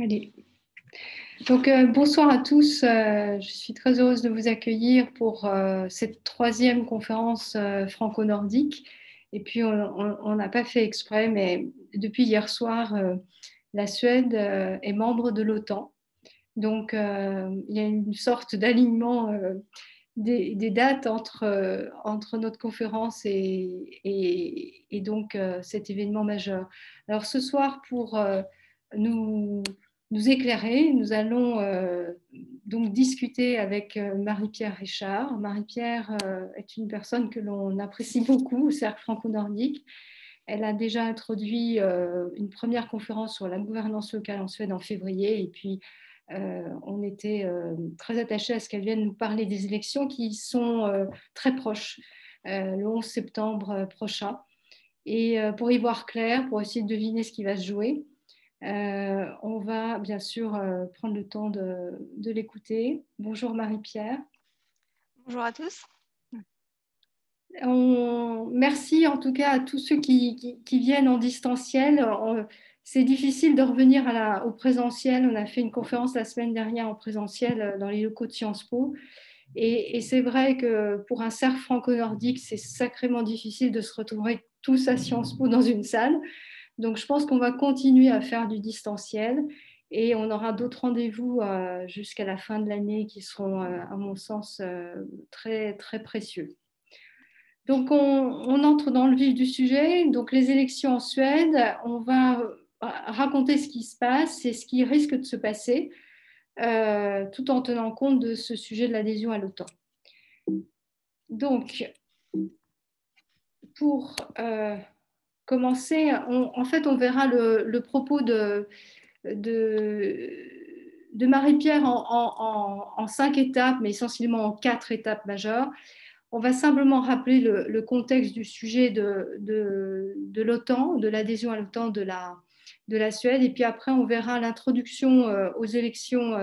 Allez. Donc, bonsoir à tous. Je suis très heureuse de vous accueillir pour cette troisième conférence franco-nordique. Et puis, on n'a pas fait exprès, mais depuis hier soir, la Suède est membre de l'OTAN. Donc, il y a une sorte d'alignement des dates entre notre conférence et donc cet événement majeur. Alors, ce soir, pour nous nous éclairer. Nous allons donc discuter avec Marie-Pierre Richard. Marie-Pierre est une personne que l'on apprécie beaucoup au Cercle franco-nordique. Elle a déjà introduit une première conférence sur la gouvernance locale en Suède en février, et puis on était très attachés à ce qu'elle vienne nous parler des élections qui sont très proches, le 11 septembre prochain. Et pour y voir clair, pour essayer de deviner ce qui va se jouer, on va bien sûr prendre le temps de l'écouter. Bonjour Marie-Pierre. Bonjour à tous. Merci en tout cas à tous ceux qui viennent en distanciel. C'est difficile de revenir au présentiel. On a fait une conférence la semaine dernière en présentiel dans les locaux de Sciences Po. Et c'est vrai que pour un cercle franco-nordique, c'est sacrément difficile de se retrouver tous à Sciences Po dans une salle. Donc, je pense qu'on va continuer à faire du distanciel et on aura d'autres rendez-vous jusqu'à la fin de l'année qui seront, à mon sens, très, très précieux. Donc, on entre dans le vif du sujet. Donc, les élections en Suède, on va raconter ce qui se passe et ce qui risque de se passer, tout en tenant compte de ce sujet de l'adhésion à l'OTAN. Donc, pour commencer, en fait, on verra le propos de Marie-Pierre en 5 étapes, mais essentiellement en 4 étapes majeures. On va simplement rappeler le contexte du sujet de l'OTAN, de l'adhésion à l'OTAN de la Suède, et puis après on verra l'introduction aux élections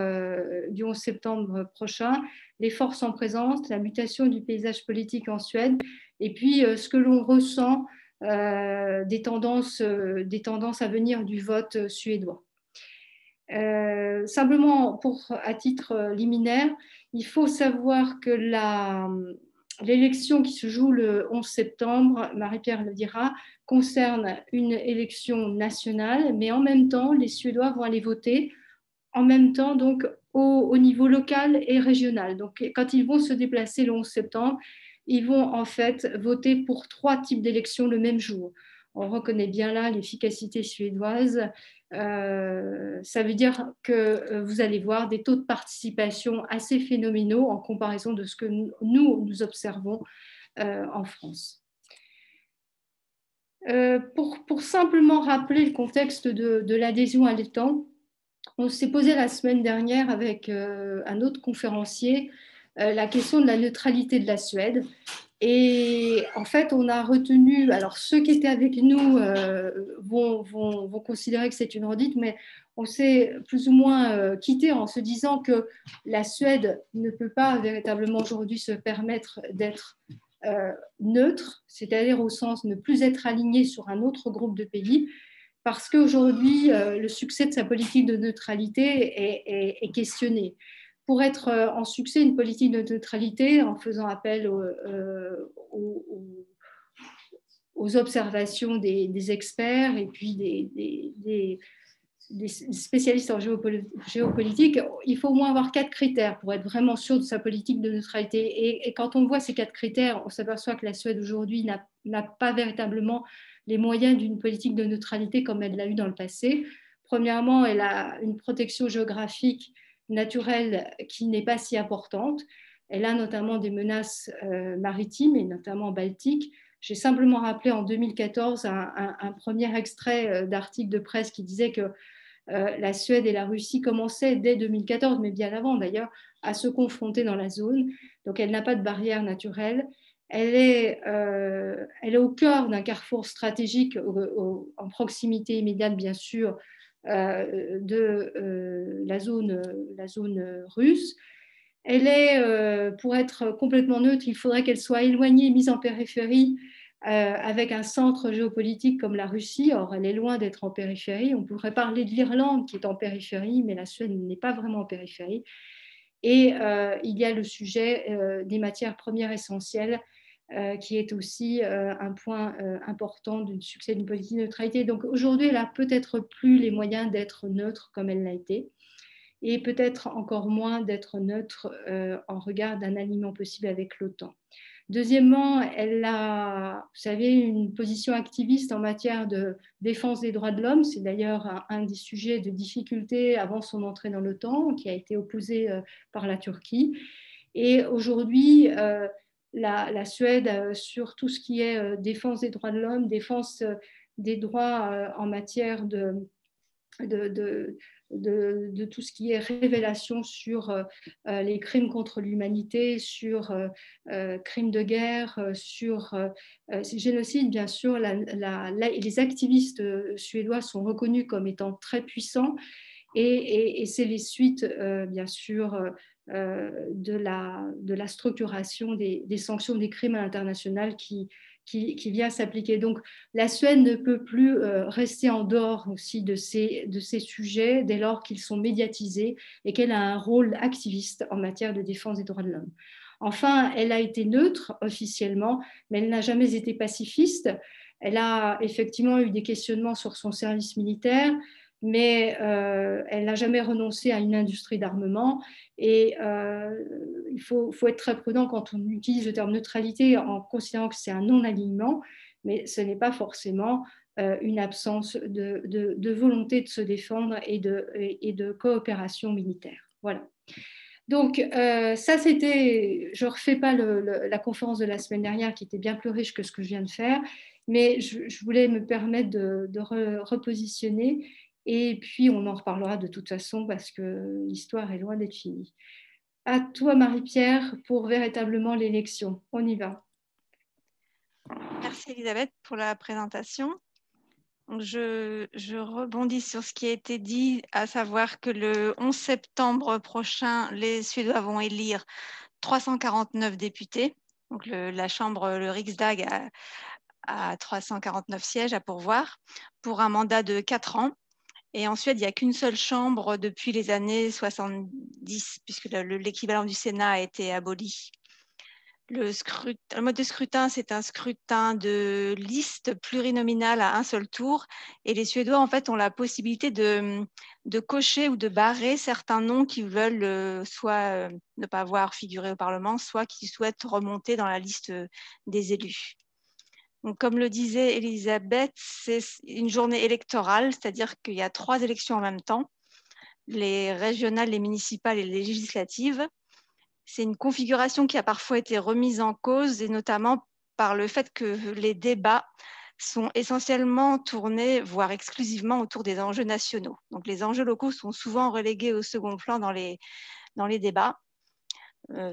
du 11 septembre prochain, les forces en présence, la mutation du paysage politique en Suède, et puis ce que l'on ressent des tendances à venir du vote suédois. Simplement, à titre liminaire, il faut savoir que l'élection qui se joue le 11 septembre, Marie-Pierre le dira, concerne une élection nationale, mais en même temps, les Suédois vont aller voter en même temps donc au niveau local et régional. Donc, quand ils vont se déplacer le 11 septembre, ils vont en fait voter pour 3 types d'élections le même jour. On reconnaît bien là l'efficacité suédoise. Ça veut dire que vous allez voir des taux de participation assez phénoménaux en comparaison de ce que nous observons en France. Pour simplement rappeler le contexte de l'adhésion à l'OTAN, on s'est posé la semaine dernière avec un autre conférencier la question de la neutralité de la Suède. Et en fait, on a retenu, alors ceux qui étaient avec nous vont considérer que c'est une redite, mais on s'est plus ou moins quitté en se disant que la Suède ne peut pas véritablement aujourd'hui se permettre d'être neutre, c'est-à-dire au sens de ne plus être aligné sur un autre groupe de pays, parce qu'aujourd'hui, le succès de sa politique de neutralité est questionné. Pour être en succès, une politique de neutralité, en faisant appel aux observations des experts et puis des spécialistes en géopolitique, il faut au moins avoir 4 critères pour être vraiment sûr de sa politique de neutralité. Et quand on voit ces 4 critères, on s'aperçoit que la Suède aujourd'hui n'a pas véritablement les moyens d'une politique de neutralité comme elle l'a eu dans le passé. Premièrement, elle a une protection géographique naturelle qui n'est pas si importante. Elle a notamment des menaces maritimes et notamment baltiques. J'ai simplement rappelé en 2014 un premier extrait d'article de presse qui disait que la Suède et la Russie commençaient dès 2014, mais bien avant d'ailleurs, à se confronter dans la zone. Donc elle n'a pas de barrière naturelle. Elle est au cœur d'un carrefour stratégique en proximité immédiate, bien sûr, de la zone russe. Elle est, pour être complètement neutre, il faudrait qu'elle soit éloignée, mise en périphérie avec un centre géopolitique comme la Russie. Or, elle est loin d'être en périphérie. On pourrait parler de l'Irlande qui est en périphérie, mais la Suède n'est pas vraiment en périphérie. Et il y a le sujet des matières premières essentielles, qui est aussi un point important du succès d'une politique de neutralité. Donc aujourd'hui, elle n'a peut-être plus les moyens d'être neutre comme elle l'a été, et peut-être encore moins d'être neutre en regard d'un alignement possible avec l'OTAN. Deuxièmement, elle a, vous savez, une position activiste en matière de défense des droits de l'homme. C'est d'ailleurs un des sujets de difficulté avant son entrée dans l'OTAN, qui a été opposé par la Turquie. Et aujourd'hui, la Suède, sur tout ce qui est défense des droits de l'homme, défense des droits en matière de, de, de tout ce qui est révélation sur les crimes contre l'humanité, sur crimes de guerre, sur génocide, bien sûr. Les activistes suédois sont reconnus comme étant très puissants, et c'est les suites, bien sûr, de la structuration des sanctions des crimes à l'international qui vient s'appliquer. Donc, la Suède ne peut plus rester en dehors aussi de ces sujets dès lors qu'ils sont médiatisés et qu'elle a un rôle activiste en matière de défense des droits de l'homme. Enfin, elle a été neutre officiellement, mais elle n'a jamais été pacifiste. Elle a effectivement eu des questionnements sur son service militaire, mais elle n'a jamais renoncé à une industrie d'armement. Et il faut être très prudent quand on utilise le terme neutralité en considérant que c'est un non-alignement, mais ce n'est pas forcément une absence de volonté de se défendre et de coopération militaire. Voilà. Donc, ça, c'était, je ne refais pas la conférence de la semaine dernière qui était bien plus riche que ce que je viens de faire, mais je voulais me permettre de repositionner, et puis on en reparlera de toute façon parce que l'histoire est loin d'être finie. À toi, Marie-Pierre, pour véritablement l'élection. On y va. Merci Elisabeth pour la présentation. Donc, je rebondis sur ce qui a été dit, à savoir que le 11 septembre prochain, les Suédois vont élire 349 députés. Donc la Chambre, le Riksdag, a 349 sièges à pourvoir pour un mandat de 4 ans. Et en Suède, il n'y a qu'une seule chambre depuis les années 70, puisque l'équivalent du Sénat a été aboli. Le mode de scrutin, c'est un scrutin de liste plurinominale à un seul tour. Et les Suédois, en fait, ont la possibilité de cocher ou de barrer certains noms qui veulent soit ne pas voir figurer au Parlement, soit qui souhaitent remonter dans la liste des élus. Donc, comme le disait Elisabeth, c'est une journée électorale, c'est-à-dire qu'il y a 3 élections en même temps, les régionales, les municipales et les législatives. C'est une configuration qui a parfois été remise en cause, et notamment par le fait que les débats sont essentiellement tournés, voire exclusivement, autour des enjeux nationaux. Donc les enjeux locaux sont souvent relégués au second plan dans les débats.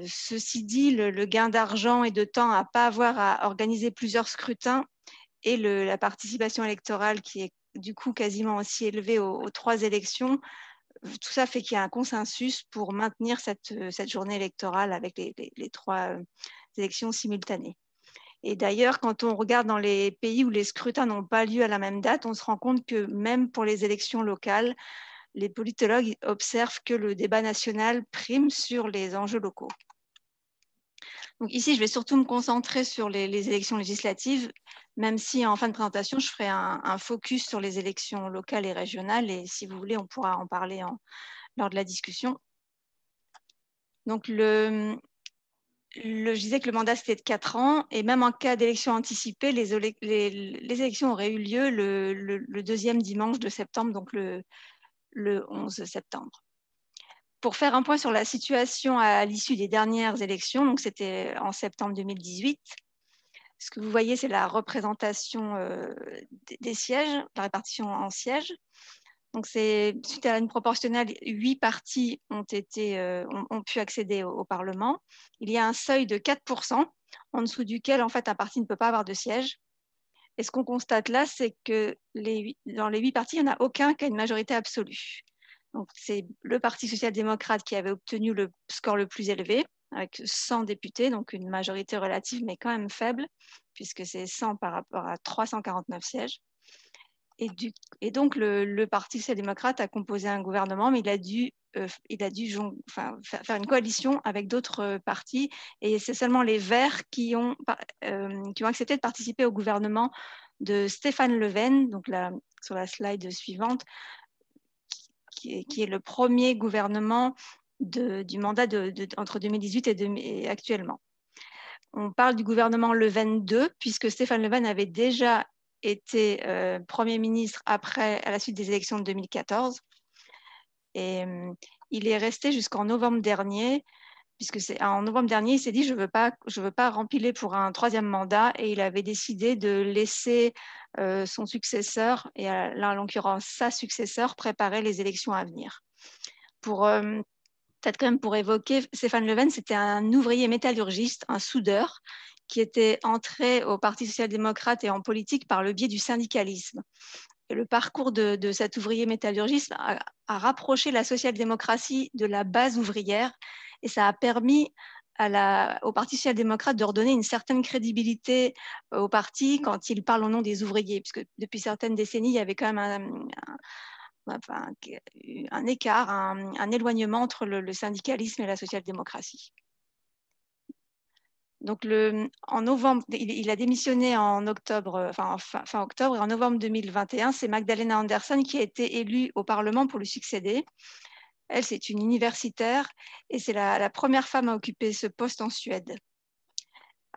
Ceci dit, le gain d'argent et de temps à ne pas avoir à organiser plusieurs scrutins et la participation électorale qui est du coup quasiment aussi élevée aux 3 élections, tout ça fait qu'il y a un consensus pour maintenir cette journée électorale avec les 3 élections simultanées. Et d'ailleurs, quand on regarde dans les pays où les scrutins n'ont pas lieu à la même date, on se rend compte que même pour les élections locales, les politologues observent que le débat national prime sur les enjeux locaux. Donc ici, je vais surtout me concentrer sur les élections législatives, même si en fin de présentation, je ferai un focus sur les élections locales et régionales. Et si vous voulez, on pourra en parler lors de la discussion. Donc, je disais que le mandat, c'était de 4 ans. Et même en cas d'élection anticipée, les élections auraient eu lieu le 2e dimanche de septembre, donc le 11 septembre. Pour faire un point sur la situation à l'issue des dernières élections, donc c'était en septembre 2018, ce que vous voyez, c'est la représentation des sièges, la répartition en sièges. Donc, suite à une proportionnelle, 8 partis ont pu accéder au Parlement. Il y a un seuil de 4%, en dessous duquel, en fait, un parti ne peut pas avoir de siège. Et ce qu'on constate là, c'est que dans les 8 partis, il n'y en a aucun qui a une majorité absolue. Donc, c'est le Parti social-démocrate qui avait obtenu le score le plus élevé, avec 100 députés, donc une majorité relative, mais quand même faible, puisque c'est 100 par rapport à 349 sièges. Et donc, le Parti social-démocrate a composé un gouvernement, mais il a dû faire une coalition avec d'autres partis. Et c'est seulement les Verts qui ont accepté de participer au gouvernement de Stéphane Le Ven, donc sur la slide suivante, qui est le premier gouvernement du mandat entre 2018 et actuellement. On parle du gouvernement Le Ven II, puisque Stéphane Le Ven avait déjà été Premier ministre à la suite des élections de 2014. Et il est resté jusqu'en novembre dernier, puisque en novembre dernier, il s'est dit je veux pas rempiler pour un troisième mandat, et il avait décidé de laisser son successeur, et là en l'occurrence sa successeur, préparer les élections à venir. Peut-être quand même pour évoquer, Stéphane Le Ven, c'était un ouvrier métallurgiste, un soudeur, qui était entré au Parti social-démocrate et en politique par le biais du syndicalisme. Et le parcours de cet ouvrier métallurgiste a rapproché la social-démocratie de la base ouvrière, et ça a permis au Parti social-démocrate de redonner une certaine crédibilité au parti quand il parle au nom des ouvriers, puisque depuis certaines décennies, il y avait quand même un écart, un éloignement entre le syndicalisme et la social-démocratie. Donc, en novembre, il a démissionné en octobre, fin octobre, et en novembre 2021, c'est Magdalena Andersson qui a été élue au Parlement pour lui succéder. Elle, c'est une universitaire et c'est la première femme à occuper ce poste en Suède.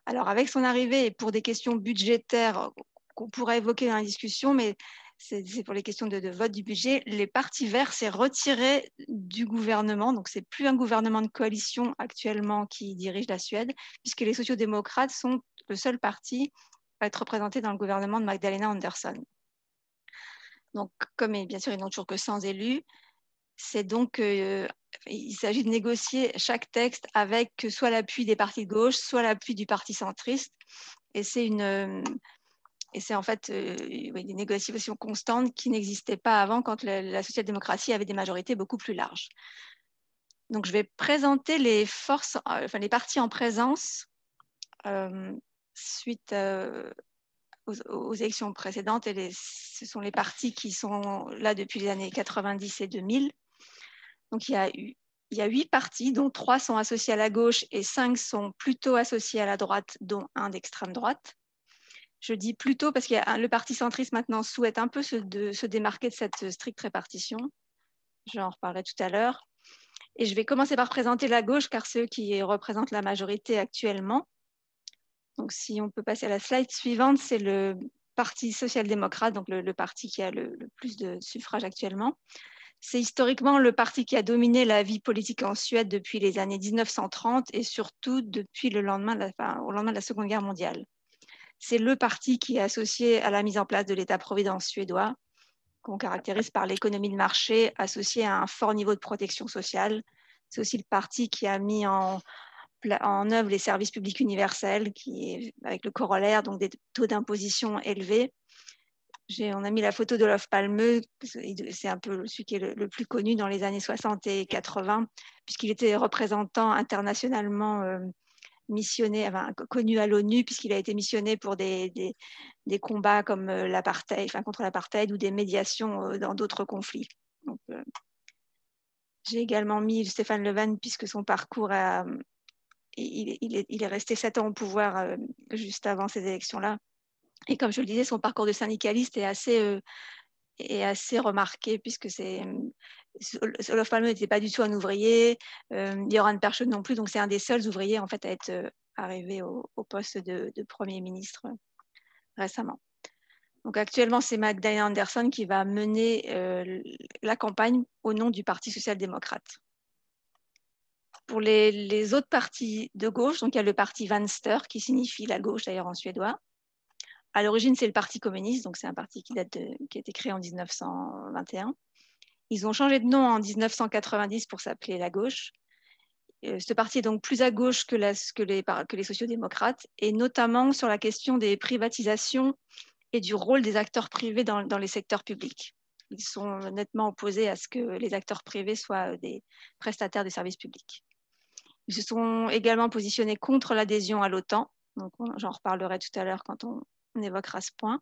Alors, avec son arrivée, et pour des questions budgétaires qu'on pourrait évoquer dans la discussion, mais c'est pour les questions de vote du budget, les partis verts s'est retiré du gouvernement. Donc, ce n'est plus un gouvernement de coalition actuellement qui dirige la Suède, puisque les sociaux-démocrates sont le seul parti à être représenté dans le gouvernement de Magdalena Andersson. Donc, comme bien sûr, ils n'ont toujours que 100 élus, c'est donc, il s'agit de négocier chaque texte avec soit l'appui des partis de gauche, soit l'appui du parti centriste. Et c'est en fait des négociations constantes qui n'existaient pas avant, quand la social-démocratie avait des majorités beaucoup plus larges. Donc, je vais présenter les partis en présence suite aux élections précédentes. Et ce sont les partis qui sont là depuis les années 90 et 2000. Donc, il y a 8 partis, dont 3 sont associés à la gauche et 5 sont plutôt associés à la droite, dont un d'extrême droite. Je dis plutôt parce que le parti centriste maintenant souhaite un peu se démarquer de cette stricte répartition. J'en reparlerai tout à l'heure. Et je vais commencer par présenter la gauche, car c'est eux qui représentent la majorité actuellement. Donc, si on peut passer à la slide suivante, c'est le Parti social-démocrate, donc le parti qui a le plus de suffrages actuellement. C'est historiquement le parti qui a dominé la vie politique en Suède depuis les années 1930 et surtout depuis au lendemain de la Seconde Guerre mondiale. C'est le parti qui est associé à la mise en place de l'État-providence suédois, qu'on caractérise par l'économie de marché associée à un fort niveau de protection sociale. C'est aussi le parti qui a mis en œuvre les services publics universels, avec le corollaire, donc des taux d'imposition élevés. On a mis la photo d'Olof Palme, c'est un peu celui qui est le plus connu dans les années 60 et 80, puisqu'il était représentant internationalement missionné, connu à l'ONU, puisqu'il a été missionné pour des combats comme l'apartheid, contre l'apartheid, ou des médiations dans d'autres conflits. Donc, j'ai également mis Stéphane Le Ven, puisque son parcours il est resté 7 ans au pouvoir juste avant ces élections-là. Et comme je le disais, son parcours de syndicaliste est assez remarqué, puisque Olof Palme n'était pas du tout un ouvrier, Göran Persson non plus, donc c'est un des seuls ouvriers en fait à être arrivé au poste de Premier ministre récemment. Donc actuellement, c'est Magdalena Andersson qui va mener la campagne au nom du Parti social-démocrate. Pour les autres partis de gauche, donc il y a le parti Vänster, qui signifie la gauche d'ailleurs en suédois. À l'origine, c'est le Parti communiste, donc c'est un parti qui a été créé en 1921. Ils ont changé de nom en 1990 pour s'appeler la gauche. Ce parti est donc plus à gauche que les sociaux-démocrates, et notamment sur la question des privatisations et du rôle des acteurs privés dans les secteurs publics. Ils sont nettement opposés à ce que les acteurs privés soient des prestataires de services publics. Ils se sont également positionnés contre l'adhésion à l'OTAN. Donc, j'en reparlerai tout à l'heure quand on évoquera ce point.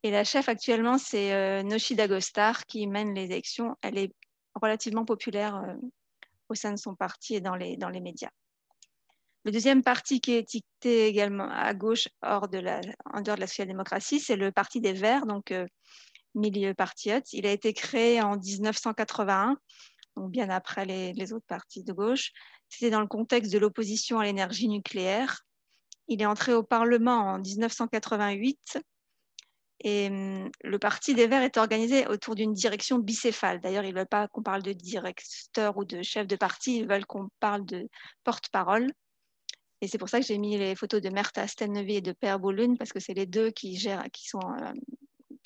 Et la chef actuellement, c'est Noshi Dagostar qui mène les élections. Elle est relativement populaire au sein de son parti et dans les médias. Le deuxième parti qui est étiqueté également à gauche en dehors de la social-démocratie, c'est le Parti des Verts, donc milieu patriote. Il a été créé en 1981, donc bien après les autres partis de gauche. C'était dans le contexte de l'opposition à l'énergie nucléaire. Il est entré au Parlement en 1988 et le Parti des Verts est organisé autour d'une direction bicéphale. D'ailleurs, ils ne veulent pas qu'on parle de directeur ou de chef de parti, ils veulent qu'on parle de porte-parole. Et c'est pour ça que j'ai mis les photos de Märta Stenevi et de Per Bolund, parce que c'est les deux qui sont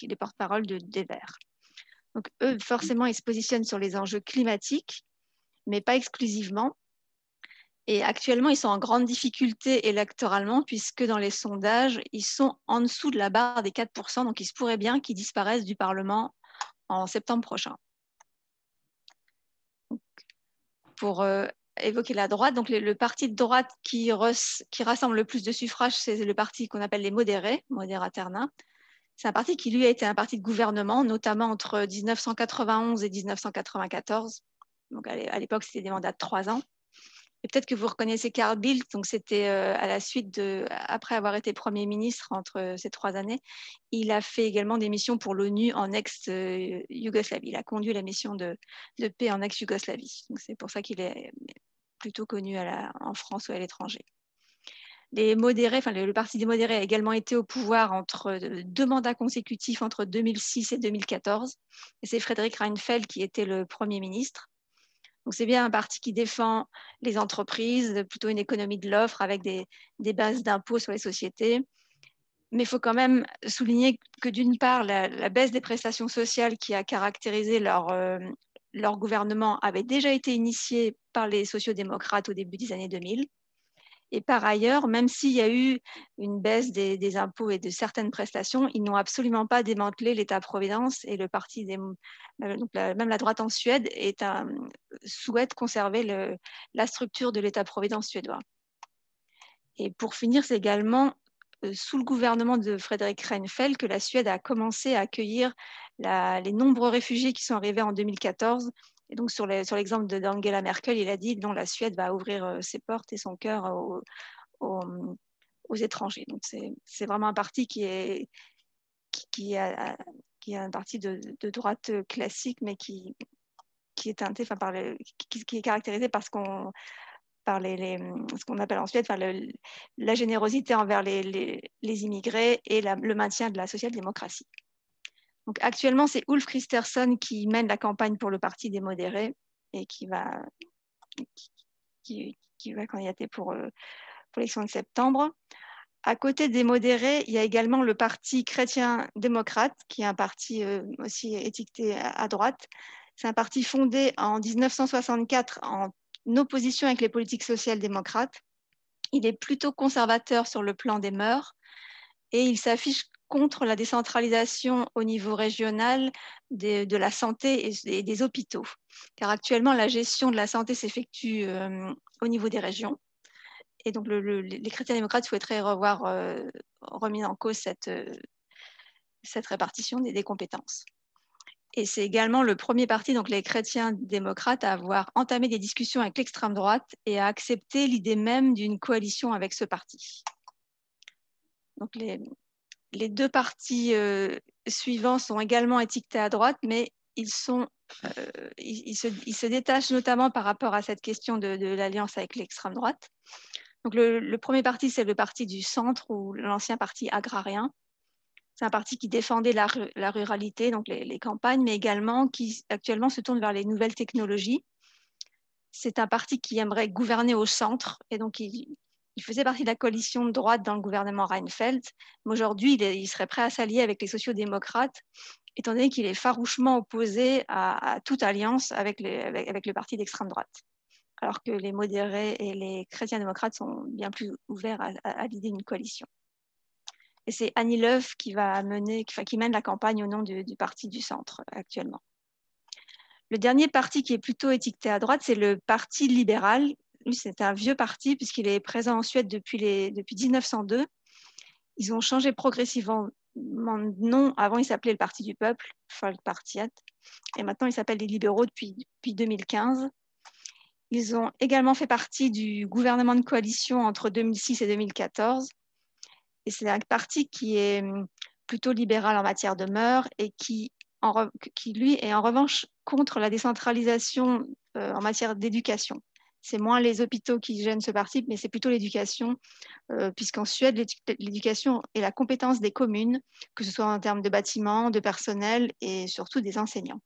les porte-parole des Verts. Donc eux, forcément, ils se positionnent sur les enjeux climatiques, mais pas exclusivement. Et actuellement, ils sont en grande difficulté électoralement, puisque dans les sondages, ils sont en dessous de la barre des 4%, donc il se pourrait bien qu'ils disparaissent du Parlement en septembre prochain. Donc, pour évoquer la droite, donc le parti de droite qui rassemble le plus de suffrages, c'est le parti qu'on appelle les modérés, Modera Terna. C'est un parti qui, lui, a été un parti de gouvernement, notamment entre 1991 et 1994. Donc, à l'époque, c'était des mandats de 3 ans. Et peut-être que vous reconnaissez Carl Bildt, donc c'était à la suite après avoir été Premier ministre entre ces 3 années, il a fait également des missions pour l'ONU en ex-Yougoslavie. Il a conduit la mission de paix en ex-Yougoslavie. Donc c'est pour ça qu'il est plutôt connu en France ou à l'étranger. Les modérés, le Parti des modérés a également été au pouvoir entre 2 mandats consécutifs entre 2006 et 2014. Et c'est Frédéric Reinfeldt qui était le Premier ministre. Donc, c'est bien un parti qui défend les entreprises, plutôt une économie de l'offre avec des bases d'impôts sur les sociétés. Mais il faut quand même souligner que d'une part, la baisse des prestations sociales qui a caractérisé leur gouvernement avait déjà été initiée par les sociodémocrates au début des années 2000. Et par ailleurs, même s'il y a eu une baisse des impôts et de certaines prestations, ils n'ont absolument pas démantelé l'État-providence et le parti même la droite en Suède souhaite conserver la structure de l'État-providence suédois. Et pour finir, c'est également sous le gouvernement de Frédéric Reinfeldt que la Suède a commencé à accueillir les nombreux réfugiés qui sont arrivés en 2014. Et donc, sur l'exemple d'Angela Merkel, il a dit non, la Suède va ouvrir ses portes et son cœur aux étrangers. Donc, c'est vraiment un parti qui est un parti de droite classique, mais qui est teinté, qui est caractérisé par ce qu'on appelle en Suède la générosité envers les immigrés et le maintien de la social-démocratie. Donc actuellement, c'est Ulf Kristersson qui mène la campagne pour le Parti des modérés et qui va candidater pour l'élection de septembre. À côté des modérés, il y a également le Parti chrétien-démocrate, qui est un parti aussi étiqueté à droite. C'est un parti fondé en 1964 en opposition avec les politiques social-démocrates. Il est plutôt conservateur sur le plan des mœurs et il s'affiche contre la décentralisation au niveau régional de la santé et des hôpitaux. Car actuellement, la gestion de la santé s'effectue au niveau des régions. Et donc, les chrétiens démocrates souhaiteraient revoir remis en cause cette répartition des compétences. Et c'est également le premier parti, donc les chrétiens démocrates, à avoir entamé des discussions avec l'extrême droite et à accepter l'idée même d'une coalition avec ce parti. Donc les 2 partis suivants sont également étiquetés à droite, mais ils se détachent notamment par rapport à cette question de l'alliance avec l'extrême droite. Donc le premier parti, c'est le parti du centre ou l'ancien parti agrarien. C'est un parti qui défendait la ruralité, donc les campagnes, mais également qui actuellement se tourne vers les nouvelles technologies. C'est un parti qui aimerait gouverner au centre, et donc il faisait partie de la coalition de droite dans le gouvernement Reinfeldt. Mais aujourd'hui, il serait prêt à s'allier avec les sociodémocrates, étant donné qu'il est farouchement opposé à toute alliance avec le parti d'extrême droite. Alors que les modérés et les chrétiens démocrates sont bien plus ouverts à l'idée d'une coalition. Et c'est Annie Lööf qui mène la campagne au nom du parti du centre actuellement. Le dernier parti qui est plutôt étiqueté à droite, c'est le Parti libéral, lui, c'est un vieux parti puisqu'il est présent en Suède depuis 1902. Ils ont changé progressivement de nom. Avant, il s'appelait le Parti du Peuple, Folkpartiet, et maintenant, il s'appelle les Libéraux depuis 2015. Ils ont également fait partie du gouvernement de coalition entre 2006 et 2014. Et c'est un parti qui est plutôt libéral en matière de mœurs et qui lui, est en revanche contre la décentralisation en matière d'éducation. C'est moins les hôpitaux qui gênent ce parti, mais c'est plutôt l'éducation, puisqu'en Suède, l'éducation est la compétence des communes, que ce soit en termes de bâtiments, de personnel et surtout des enseignants.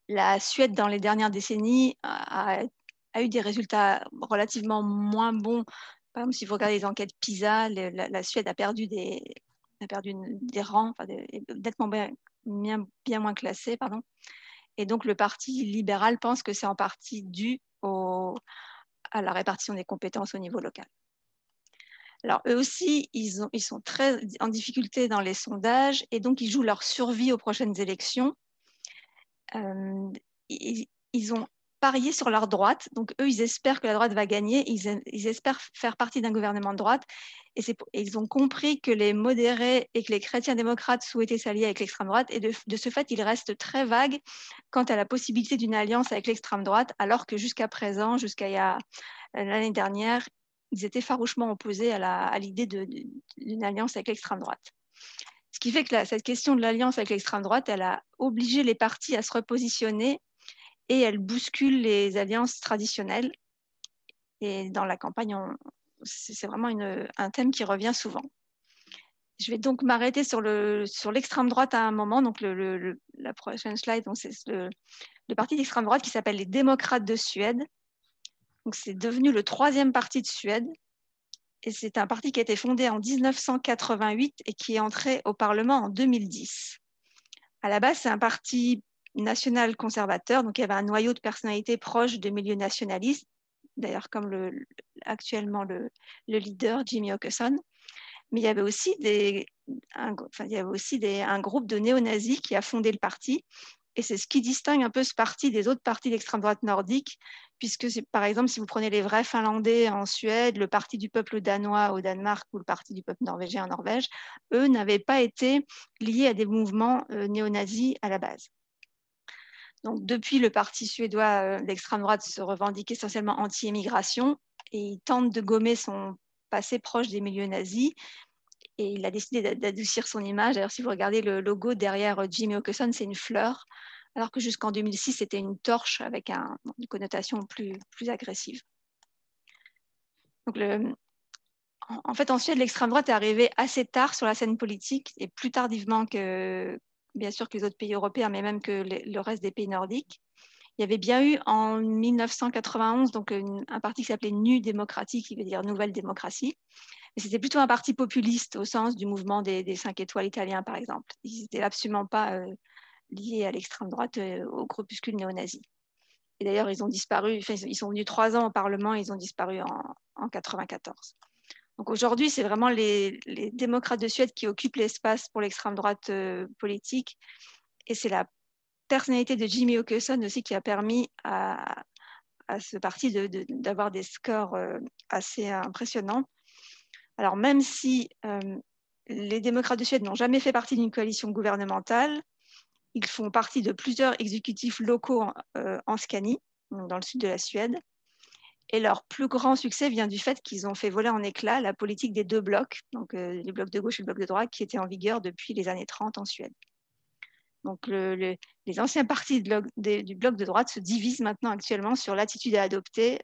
La Suède, dans les dernières décennies, a eu des résultats relativement moins bons. Par exemple, si vous regardez les enquêtes PISA, la Suède a perdu des rangs, enfin, nettement bien moins classés, pardon. Et donc, le parti libéral pense que c'est en partie dû à la répartition des compétences au niveau local. Alors, eux aussi, ils sont très en difficulté dans les sondages et donc ils jouent leur survie aux prochaines élections. Ils ont parié sur leur droite, donc eux, ils espèrent que la droite va gagner, ils espèrent faire partie d'un gouvernement de droite, et ils ont compris que les modérés et que les chrétiens démocrates souhaitaient s'allier avec l'extrême droite, et de ce fait, ils restent très vagues quant à la possibilité d'une alliance avec l'extrême droite, alors que jusqu'à présent, jusqu'à l'année dernière, ils étaient farouchement opposés à l'idée d'une alliance avec l'extrême droite. Ce qui fait que cette question de l'alliance avec l'extrême droite, elle a obligé les partis à se repositionner et elle bouscule les alliances traditionnelles. Et dans la campagne, c'est vraiment un thème qui revient souvent. Je vais donc m'arrêter sur l'extrême droite à un moment. Donc la prochaine slide, c'est le parti d'extrême droite qui s'appelle les démocrates de Suède. Donc c'est devenu le 3e parti de Suède. Et c'est un parti qui a été fondé en 1988 et qui est entré au Parlement en 2010. À la base, c'est un parti national conservateur, donc il y avait un noyau de personnalités proches des milieux nationalistes, d'ailleurs comme actuellement le leader, Jimmy Åkesson. Mais il y avait aussi un groupe de néo-nazis qui a fondé le parti. Et c'est ce qui distingue un peu ce parti des autres partis d'extrême droite nordique, puisque, par exemple, si vous prenez les vrais Finlandais en Suède, le parti du peuple danois au Danemark ou le parti du peuple norvégien en Norvège, eux n'avaient pas été liés à des mouvements néo-nazis à la base. Donc, depuis, le parti suédois d'extrême droite se revendique essentiellement anti-immigration et il tente de gommer son passé proche des milieux nazis. Et il a décidé d'adoucir son image. D'ailleurs, si vous regardez le logo derrière Jimmy Åkesson, c'est une fleur, alors que jusqu'en 2006, c'était une torche avec une connotation plus agressive. Donc en fait, en Suède, l'extrême droite est arrivée assez tard sur la scène politique et plus tardivement bien sûr, que les autres pays européens, mais même que le reste des pays nordiques. Il y avait bien eu en 1991 donc un parti qui s'appelait Ny Demokrati, qui veut dire Nouvelle Démocratie. Mais c'était plutôt un parti populiste au sens du mouvement des 5 étoiles italiens, par exemple. Ils n'étaient absolument pas liés à l'extrême droite, au groupuscule néo-nazi. Et d'ailleurs, ils ont disparu, ils sont venus 3 ans au Parlement, ils ont disparu en 1994. Donc aujourd'hui, c'est vraiment les démocrates de Suède qui occupent l'espace pour l'extrême droite politique. Et c'est la personnalité de Jimmy Åkesson aussi qui a permis à ce parti d'avoir des scores assez impressionnants. Alors même si les démocrates de Suède n'ont jamais fait partie d'une coalition gouvernementale, ils font partie de plusieurs exécutifs locaux en Scanie, dans le sud de la Suède. Et leur plus grand succès vient du fait qu'ils ont fait voler en éclats la politique des 2 blocs, donc les blocs de gauche et le bloc de droite, qui étaient en vigueur depuis les années 30 en Suède. Donc les anciens partis du bloc de droite se divisent maintenant actuellement sur l'attitude à adopter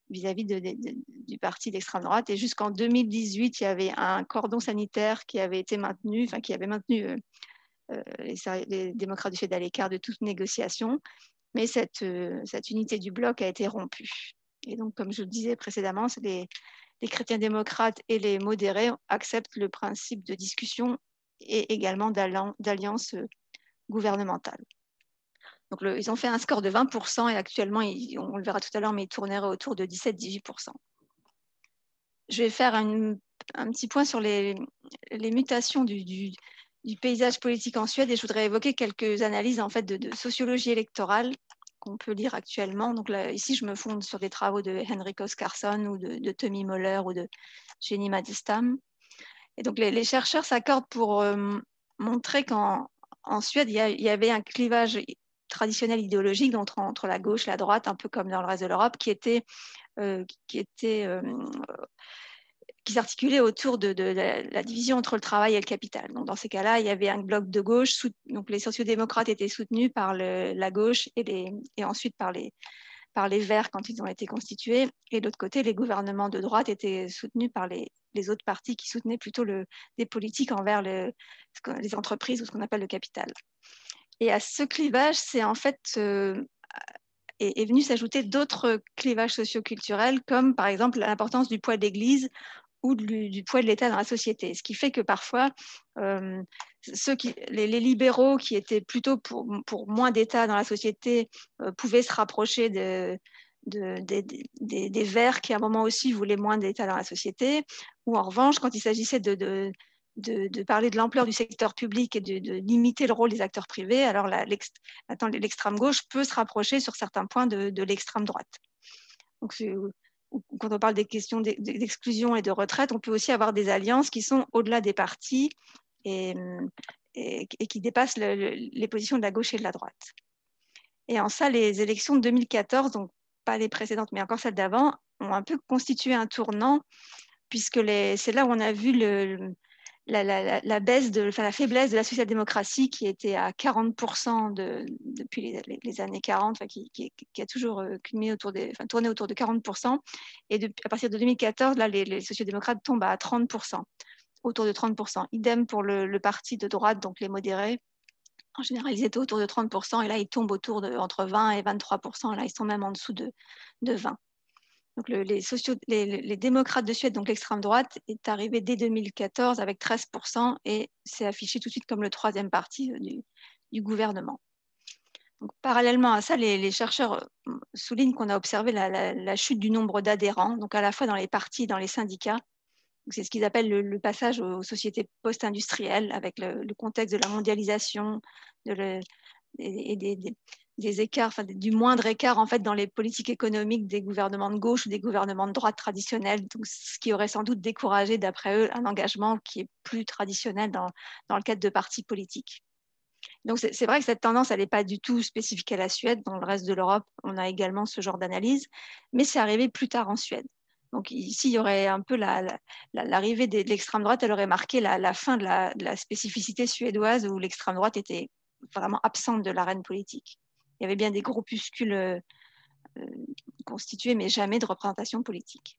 vis-à-vis du parti d'extrême droite. Et jusqu'en 2018, il y avait un cordon sanitaire qui avait été maintenu, enfin qui avait maintenu les démocrates du Suède à l'écart de toute négociation. Mais cette unité du bloc a été rompue. Et donc, comme je le disais précédemment, les chrétiens démocrates et les modérés acceptent le principe de discussion et également d'alliance gouvernementale. Donc, ils ont fait un score de 20% et actuellement, on le verra tout à l'heure, mais ils tourneraient autour de 17-18%. Je vais faire un petit point sur les mutations du paysage politique en Suède et je voudrais évoquer quelques analyses en fait, de sociologie électorale qu'on peut lire actuellement. Donc là, ici, je me fonde sur des travaux de Henrik Oskarsson ou de Tommy Möller ou de Jenny Madestam. Et donc, les chercheurs s'accordent pour montrer qu'en Suède, il y avait un clivage traditionnel idéologique entre la gauche et la droite, un peu comme dans le reste de l'Europe, qui s'articulait autour de la division entre le travail et le capital. Donc, dans ces cas-là, il y avait un bloc de gauche, donc les sociodémocrates étaient soutenus par la gauche et ensuite par les Verts quand ils ont été constitués. Et de l'autre côté, les gouvernements de droite étaient soutenus par les autres partis qui soutenaient plutôt des politiques envers les entreprises ou ce qu'on appelle le capital. Et à ce clivage, c'est en fait est venu s'ajouter d'autres clivages socioculturels, comme par exemple l'importance du poids de l'Église ou du poids de l'État dans la société. Ce qui fait que parfois, les libéraux qui étaient plutôt pour moins d'État dans la société pouvaient se rapprocher des Verts qui à un moment aussi voulaient moins d'État dans la société. Ou en revanche, quand il s'agissait de parler de l'ampleur du secteur public et de limiter le rôle des acteurs privés, alors l'extrême gauche peut se rapprocher sur certains points de l'extrême droite. Donc, quand on parle des questions d'exclusion et de retraite, on peut aussi avoir des alliances qui sont au-delà des partis et qui dépassent les positions de la gauche et de la droite. Et en ça, les élections de 2014, donc pas les précédentes, mais encore celles d'avant, ont un peu constitué un tournant, puisque c'est là où on a vu la faiblesse de la social-démocratie qui était à 40% depuis les années 40, qui a toujours tourné autour de 40%. Et à partir de 2014, là, les sociodémocrates tombent à 30%, autour de 30%. Idem pour le parti de droite, donc les modérés. En général, ils étaient autour de 30%, et là, ils tombent entre 20 et 23%. Là, ils sont même en dessous de 20%. Donc les démocrates de Suède, donc l'extrême droite, est arrivé dès 2014 avec 13% et s'est affiché tout de suite comme le troisième parti du gouvernement. Donc, parallèlement à ça, les chercheurs soulignent qu'on a observé la chute du nombre d'adhérents, donc à la fois dans les partis et dans les syndicats. C'est ce qu'ils appellent le passage aux sociétés post-industrielles, avec le contexte de la mondialisation des écarts, du moindre écart en fait dans les politiques économiques des gouvernements de gauche ou des gouvernements de droite traditionnels, donc, ce qui aurait sans doute découragé, d'après eux, un engagement qui est plus traditionnel dans le cadre de partis politiques. Donc c'est vrai que cette tendance, elle n'est pas du tout spécifique à la Suède. Dans le reste de l'Europe, on a également ce genre d'analyse, mais c'est arrivé plus tard en Suède. Donc ici, il y aurait un peu l'arrivée de l'extrême droite, elle aurait marqué la fin de la spécificité suédoise où l'extrême droite était vraiment absente de l'arène politique. Il y avait bien des groupuscules constitués, mais jamais de représentation politique.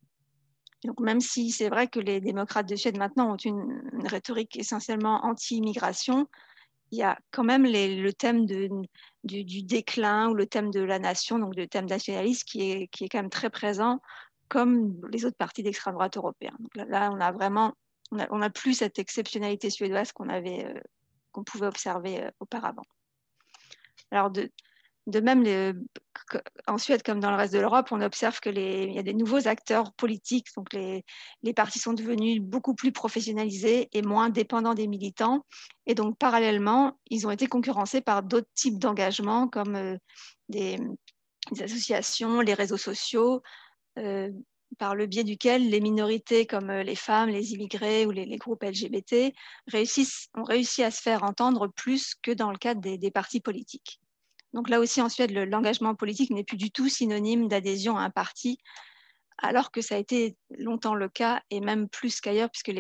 Donc même si c'est vrai que les démocrates de Suède maintenant ont une rhétorique essentiellement anti-immigration, il y a quand même le thème du déclin ou le thème de la nation, donc le thème nationaliste qui est quand même très présent, comme les autres partis d'extrême droite européens. Donc là, on a vraiment, on a plus cette exceptionnalité suédoise qu'on pouvait observer auparavant. Alors de même, en Suède comme dans le reste de l'Europe, on observe qu'il y a des nouveaux acteurs politiques. Donc les partis sont devenus beaucoup plus professionnalisés et moins dépendants des militants. Et donc, parallèlement, ils ont été concurrencés par d'autres types d'engagements comme des associations, les réseaux sociaux, par le biais duquel les minorités comme les femmes, les immigrés ou les groupes LGBT ont réussi à se faire entendre plus que dans le cadre des partis politiques. Donc là aussi, en Suède, l'engagement politique n'est plus du tout synonyme d'adhésion à un parti, alors que ça a été longtemps le cas, et même plus qu'ailleurs, puisque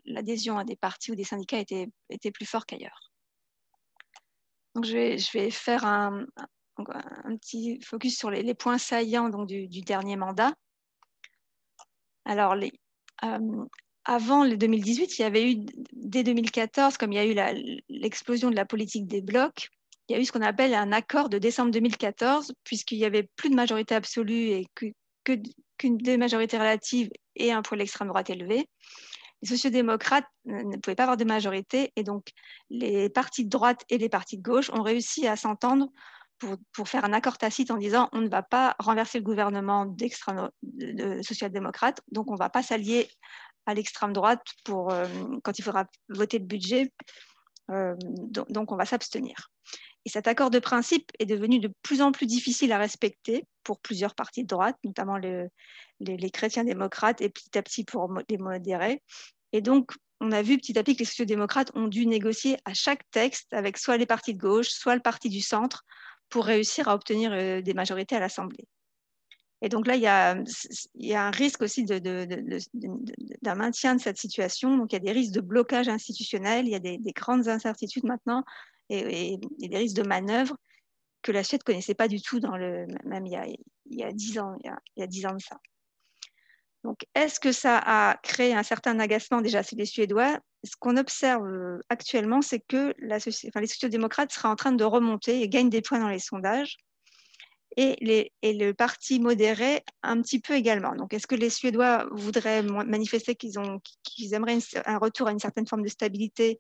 l'adhésion à des partis ou des syndicats était plus fort qu'ailleurs. Donc je vais faire un petit focus sur les points saillants donc, du dernier mandat. Alors, avant le 2018, il y avait eu, dès 2014, comme il y a eu l'explosion de la politique des blocs, il y a eu ce qu'on appelle un accord de décembre 2014, puisqu'il n'y avait plus de majorité absolue et qu'une des majorités relatives et un poids de l'extrême droite élevé. Les sociodémocrates ne pouvaient pas avoir de majorité, et donc les partis de droite et les partis de gauche ont réussi à s'entendre pour faire un accord tacite en disant on ne va pas renverser le gouvernement de social-démocrates, donc on ne va pas s'allier à l'extrême droite quand il faudra voter le budget, donc on va s'abstenir. Et cet accord de principe est devenu de plus en plus difficile à respecter pour plusieurs partis de droite, notamment les chrétiens démocrates et petit à petit pour les modérés. Et donc, on a vu petit à petit que les sociodémocrates ont dû négocier à chaque texte avec soit les partis de gauche, soit le parti du centre pour réussir à obtenir des majorités à l'Assemblée. Et donc là, il y a un risque aussi d'un maintien de cette situation. Donc, il y a des risques de blocage institutionnel, il y a des grandes incertitudes maintenant et des risques de manœuvre que la Suède ne connaissait pas du tout même il y a 10 ans, il y a 10 ans de ça. Donc, est-ce que ça a créé un certain agacement déjà chez les Suédois? Ce qu'on observe actuellement, c'est que les sociodémocrates seraient en train de remonter et gagnent des points dans les sondages. Et le parti modéré un petit peu également. Donc, est-ce que les Suédois voudraient manifester qu'ils aimeraient un retour à une certaine forme de stabilité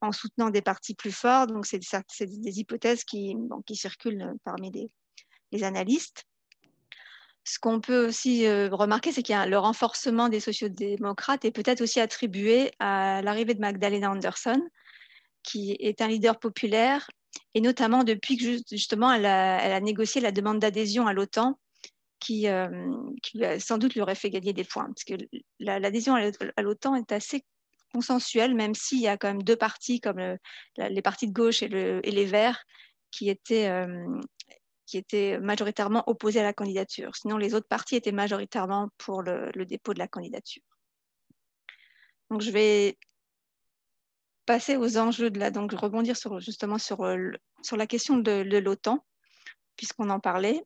en soutenant des partis plus forts? Donc, c'est des hypothèses qui circulent parmi les analystes. Ce qu'on peut aussi remarquer, c'est qu'il y a le renforcement des sociodémocrates est peut-être aussi attribué à l'arrivée de Magdalena Andersson, qui est un leader populaire, et notamment depuis que justement elle a négocié la demande d'adhésion à l'OTAN, qui sans doute lui aurait fait gagner des points. Parce que l'adhésion à l'OTAN est assez consensuelle, même s'il y a quand même deux partis, comme les partis de gauche et les Verts, qui étaient majoritairement opposés à la candidature. Sinon, les autres partis étaient majoritairement pour le dépôt de la candidature. Donc, je vais passer aux enjeux donc rebondir justement sur la question de l'OTAN, puisqu'on en parlait.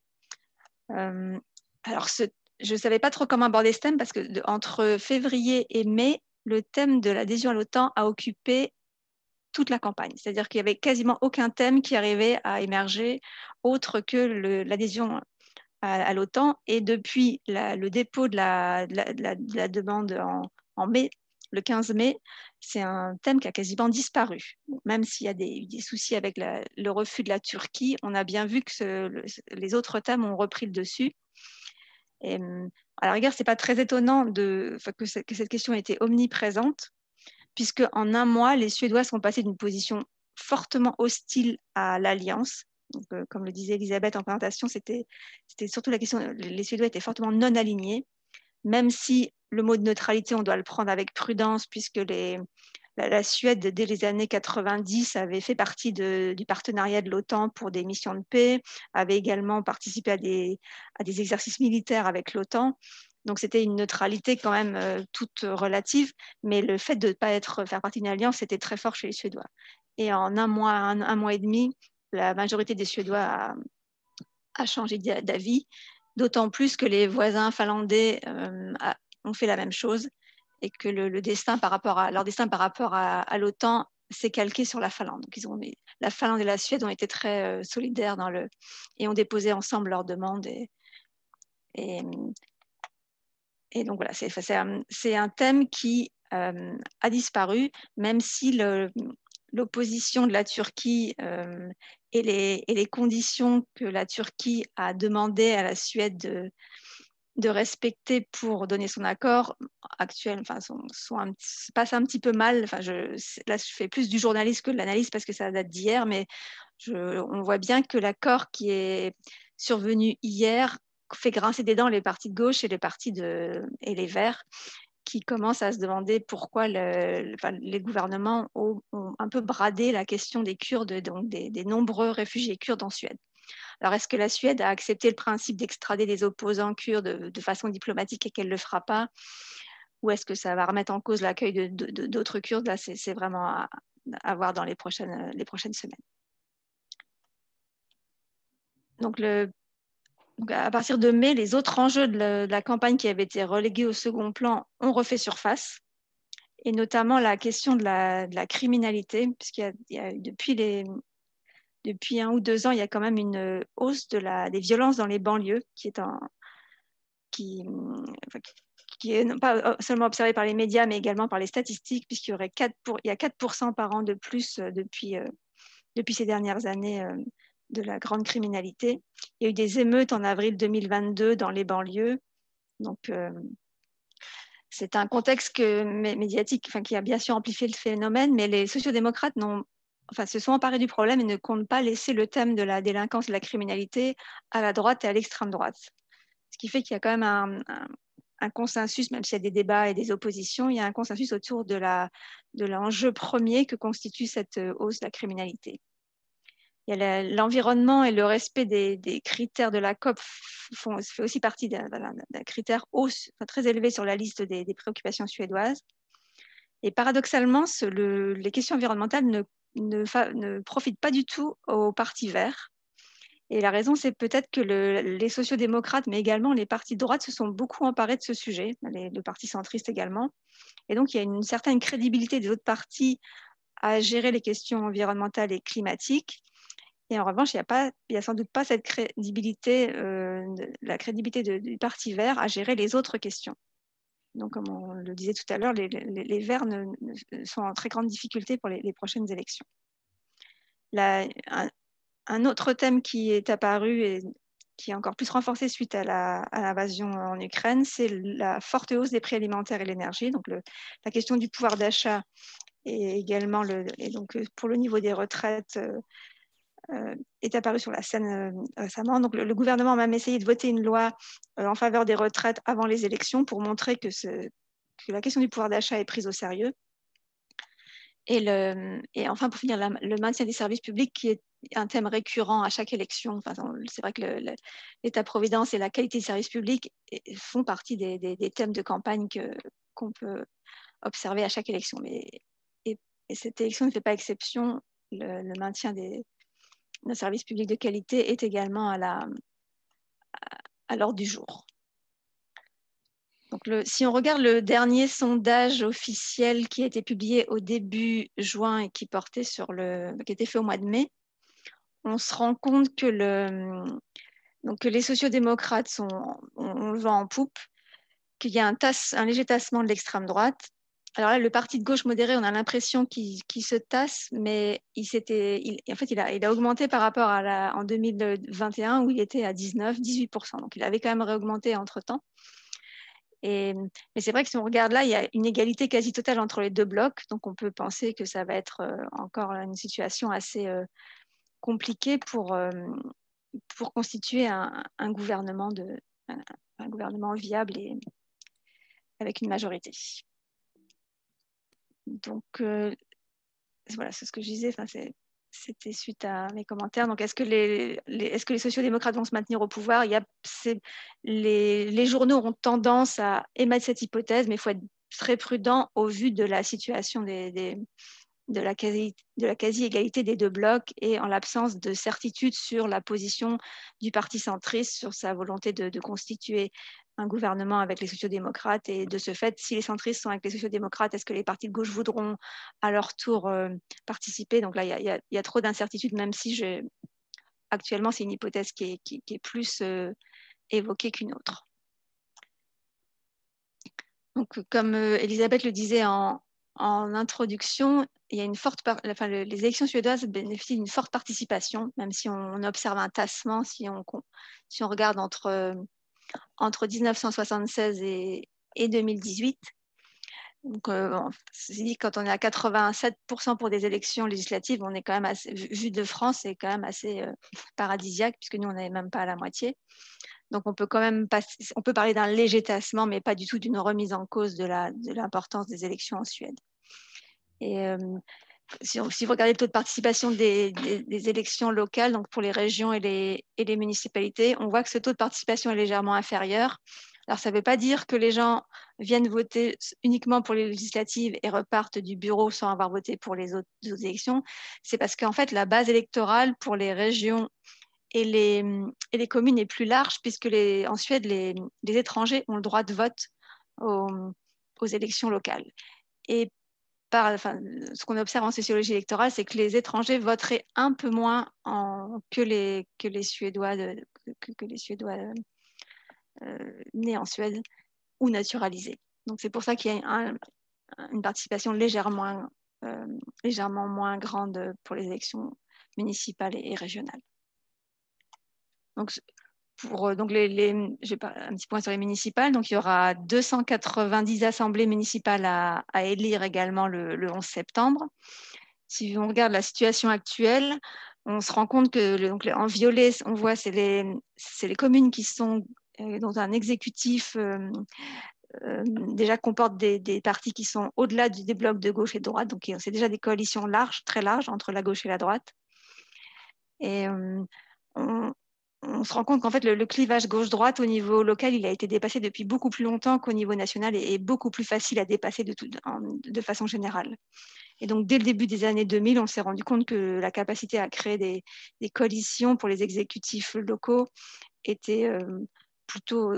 Alors, je ne savais pas trop comment aborder ce thème parce que entre février et mai, le thème de l'adhésion à l'OTAN a occupé toute la campagne. C'est-à-dire qu'il n'y avait quasiment aucun thème qui arrivait à émerger autre que l'adhésion à l'OTAN. Et depuis le dépôt de la demande en mai, le 15 mai, c'est un thème qui a quasiment disparu. Même s'il y a des soucis avec le refus de la Turquie, on a bien vu que les autres thèmes ont repris le dessus. Et, à la rigueur, ce n'est pas très étonnant que cette question ait été omniprésente, puisque en un mois, les Suédois sont passés d'une position fortement hostile à l'alliance. Comme le disait Elisabeth en présentation, c'était surtout la question, les Suédois étaient fortement non alignés, même si le mot de neutralité, on doit le prendre avec prudence, puisque la Suède, dès les années 90, avait fait partie du partenariat de l'OTAN pour des missions de paix, avait également participé à des exercices militaires avec l'OTAN. Donc, c'était une neutralité quand même toute relative, mais le fait de ne pas faire partie d'une alliance, c'était très fort chez les Suédois. Et en un mois et demi, la majorité des Suédois a changé d'avis, d'autant plus que les voisins finlandais ont fait la même chose et que leur destin par rapport à l'OTAN s'est calqué sur la Finlande. Donc, la Finlande et la Suède ont été très solidaires et ont déposé ensemble leurs demandes. Et donc voilà, c'est un thème qui a disparu, même si l'opposition de la Turquie et les conditions que la Turquie a demandé à la Suède de respecter pour donner son accord actuel, passe un petit peu mal. Là, je fais plus du journalisme que de l'analyse parce que ça date d'hier, mais on voit bien que l'accord qui est survenu hier fait grincer des dents les partis de gauche et les Verts, qui commencent à se demander pourquoi les gouvernements ont un peu bradé la question des Kurdes, donc des nombreux réfugiés kurdes en Suède. Alors, est-ce que la Suède a accepté le principe d'extrader des opposants kurdes de façon diplomatique et qu'elle ne le fera pas? Ou est-ce que ça va remettre en cause l'accueil d'autres Kurdes? Là, c'est vraiment à voir dans les prochaines semaines. Donc, à partir de mai, les autres enjeux de la campagne qui avaient été relégués au second plan ont refait surface, et notamment la question de la criminalité, puisqu'il y a depuis 1 ou 2 ans, il y a quand même une hausse des violences dans les banlieues qui est pas seulement observée par les médias, mais également par les statistiques, puisqu'il y a 4% par an de plus depuis ces dernières années de la grande criminalité. Il y a eu des émeutes en avril 2022 dans les banlieues. Donc, c'est un contexte médiatique qui a bien sûr amplifié le phénomène, mais les sociodémocrates n'ont se sont emparés du problème et ne comptent pas laisser le thème de la délinquance et de la criminalité à la droite et à l'extrême droite. Ce qui fait qu'il y a quand même un consensus, même s'il y a des débats et des oppositions, il y a un consensus autour de l'enjeu premier que constitue cette hausse de la criminalité. Il y a l'environnement et le respect des critères de la COP fait aussi partie d'un critère très élevé sur la liste des préoccupations suédoises. Et paradoxalement, les questions environnementales ne profitent pas du tout aux partis verts. Et la raison, c'est peut-être que les sociodémocrates, mais également les partis de droite, se sont beaucoup emparés de ce sujet, le parti centriste également. Et donc, il y a une certaine crédibilité des autres partis à gérer les questions environnementales et climatiques. Et en revanche, il n'y a sans doute pas cette crédibilité, la crédibilité du Parti vert à gérer les autres questions. Donc, comme on le disait tout à l'heure, les Verts sont en très grande difficulté pour les prochaines élections. Un autre thème qui est apparu et qui est encore plus renforcé suite à l'invasion en Ukraine, c'est la forte hausse des prix alimentaires et l'énergie. Donc, la question du pouvoir d'achat et également donc, pour le niveau des retraites est apparu sur la scène récemment. Donc, le gouvernement a même essayé de voter une loi en faveur des retraites avant les élections pour montrer que la question du pouvoir d'achat est prise au sérieux. Et enfin, pour finir, le maintien des services publics qui est un thème récurrent à chaque élection. C'est vrai que l'État-providence et la qualité des services publics font partie des thèmes de campagne qu'on peut observer à chaque élection. Et cette élection ne fait pas exception. Le maintien d'un service public de qualité est également à l'ordre du jour. Donc si on regarde le dernier sondage officiel qui a été publié au début juin et qui a été fait au mois de mai, on se rend compte que les sociodémocrates ont le vent en poupe, qu'il y a un léger tassement de l'extrême droite. Alors là, le parti de gauche modéré, on a l'impression qu'il se tasse, mais il a augmenté par rapport en 2021 où il était à 18%. Donc il avait quand même réaugmenté entre-temps. Mais c'est vrai que si on regarde là, il y a une égalité quasi totale entre les deux blocs. Donc on peut penser que ça va être encore une situation assez compliquée pour constituer un gouvernement viable et avec une majorité. Donc, voilà, c'est ce que je disais. C'était suite à mes commentaires. Donc, est-ce que les sociodémocrates vont se maintenir au pouvoir? Les journaux ont tendance à émettre cette hypothèse, mais il faut être très prudent au vu de la situation de la quasi-égalité des deux blocs et en l'absence de certitude sur la position du parti centriste, sur sa volonté de constituer un gouvernement avec les sociodémocrates. Et de ce fait, si les centristes sont avec les sociodémocrates, est-ce que les partis de gauche voudront à leur tour participer? Donc là, il y a trop d'incertitudes, même si actuellement, c'est une hypothèse qui est plus évoquée qu'une autre. Donc, comme Elisabeth le disait en introduction, il y a les élections suédoises bénéficient d'une forte participation, même si on observe un tassement, si on regarde entre 1976 et 2018. Donc, dit, quand on est à 87% pour des élections législatives, on est quand même vu de France, c'est quand même assez paradisiaque, puisque nous, on n'est même pas à la moitié. Donc, on peut parler d'un léger tassement, mais pas du tout d'une remise en cause de l'importance des élections en Suède. Et si vous regardez le taux de participation des élections locales, donc pour les régions et les municipalités, on voit que ce taux de participation est légèrement inférieur. Alors, ça ne veut pas dire que les gens viennent voter uniquement pour les législatives et repartent du bureau sans avoir voté pour les autres élections. C'est parce qu'en fait, la base électorale pour les régions et les communes est plus large, puisque en Suède, les étrangers ont le droit de vote aux élections locales. Et ce qu'on observe en sociologie électorale, c'est que les étrangers voteraient un peu moins que les Suédois, nés en Suède ou naturalisés. Donc c'est pour ça qu'il y a une participation légèrement moins grande pour les élections municipales et régionales. Donc, j'ai un petit point sur les municipales. Donc, il y aura 290 assemblées municipales à élire également le 11 septembre. Si on regarde la situation actuelle, on se rend compte que en violet, on voit c'est les communes qui sont dans un exécutif déjà comporte des partis qui sont au-delà des blocs de gauche et de droite. Donc, c'est déjà des coalitions larges, très larges, entre la gauche et la droite. Et on se rend compte qu'en fait, le clivage gauche-droite au niveau local, il a été dépassé depuis beaucoup plus longtemps qu'au niveau national et est beaucoup plus facile à dépasser de façon générale. Et donc, dès le début des années 2000, on s'est rendu compte que la capacité à créer des coalitions pour les exécutifs locaux était plutôt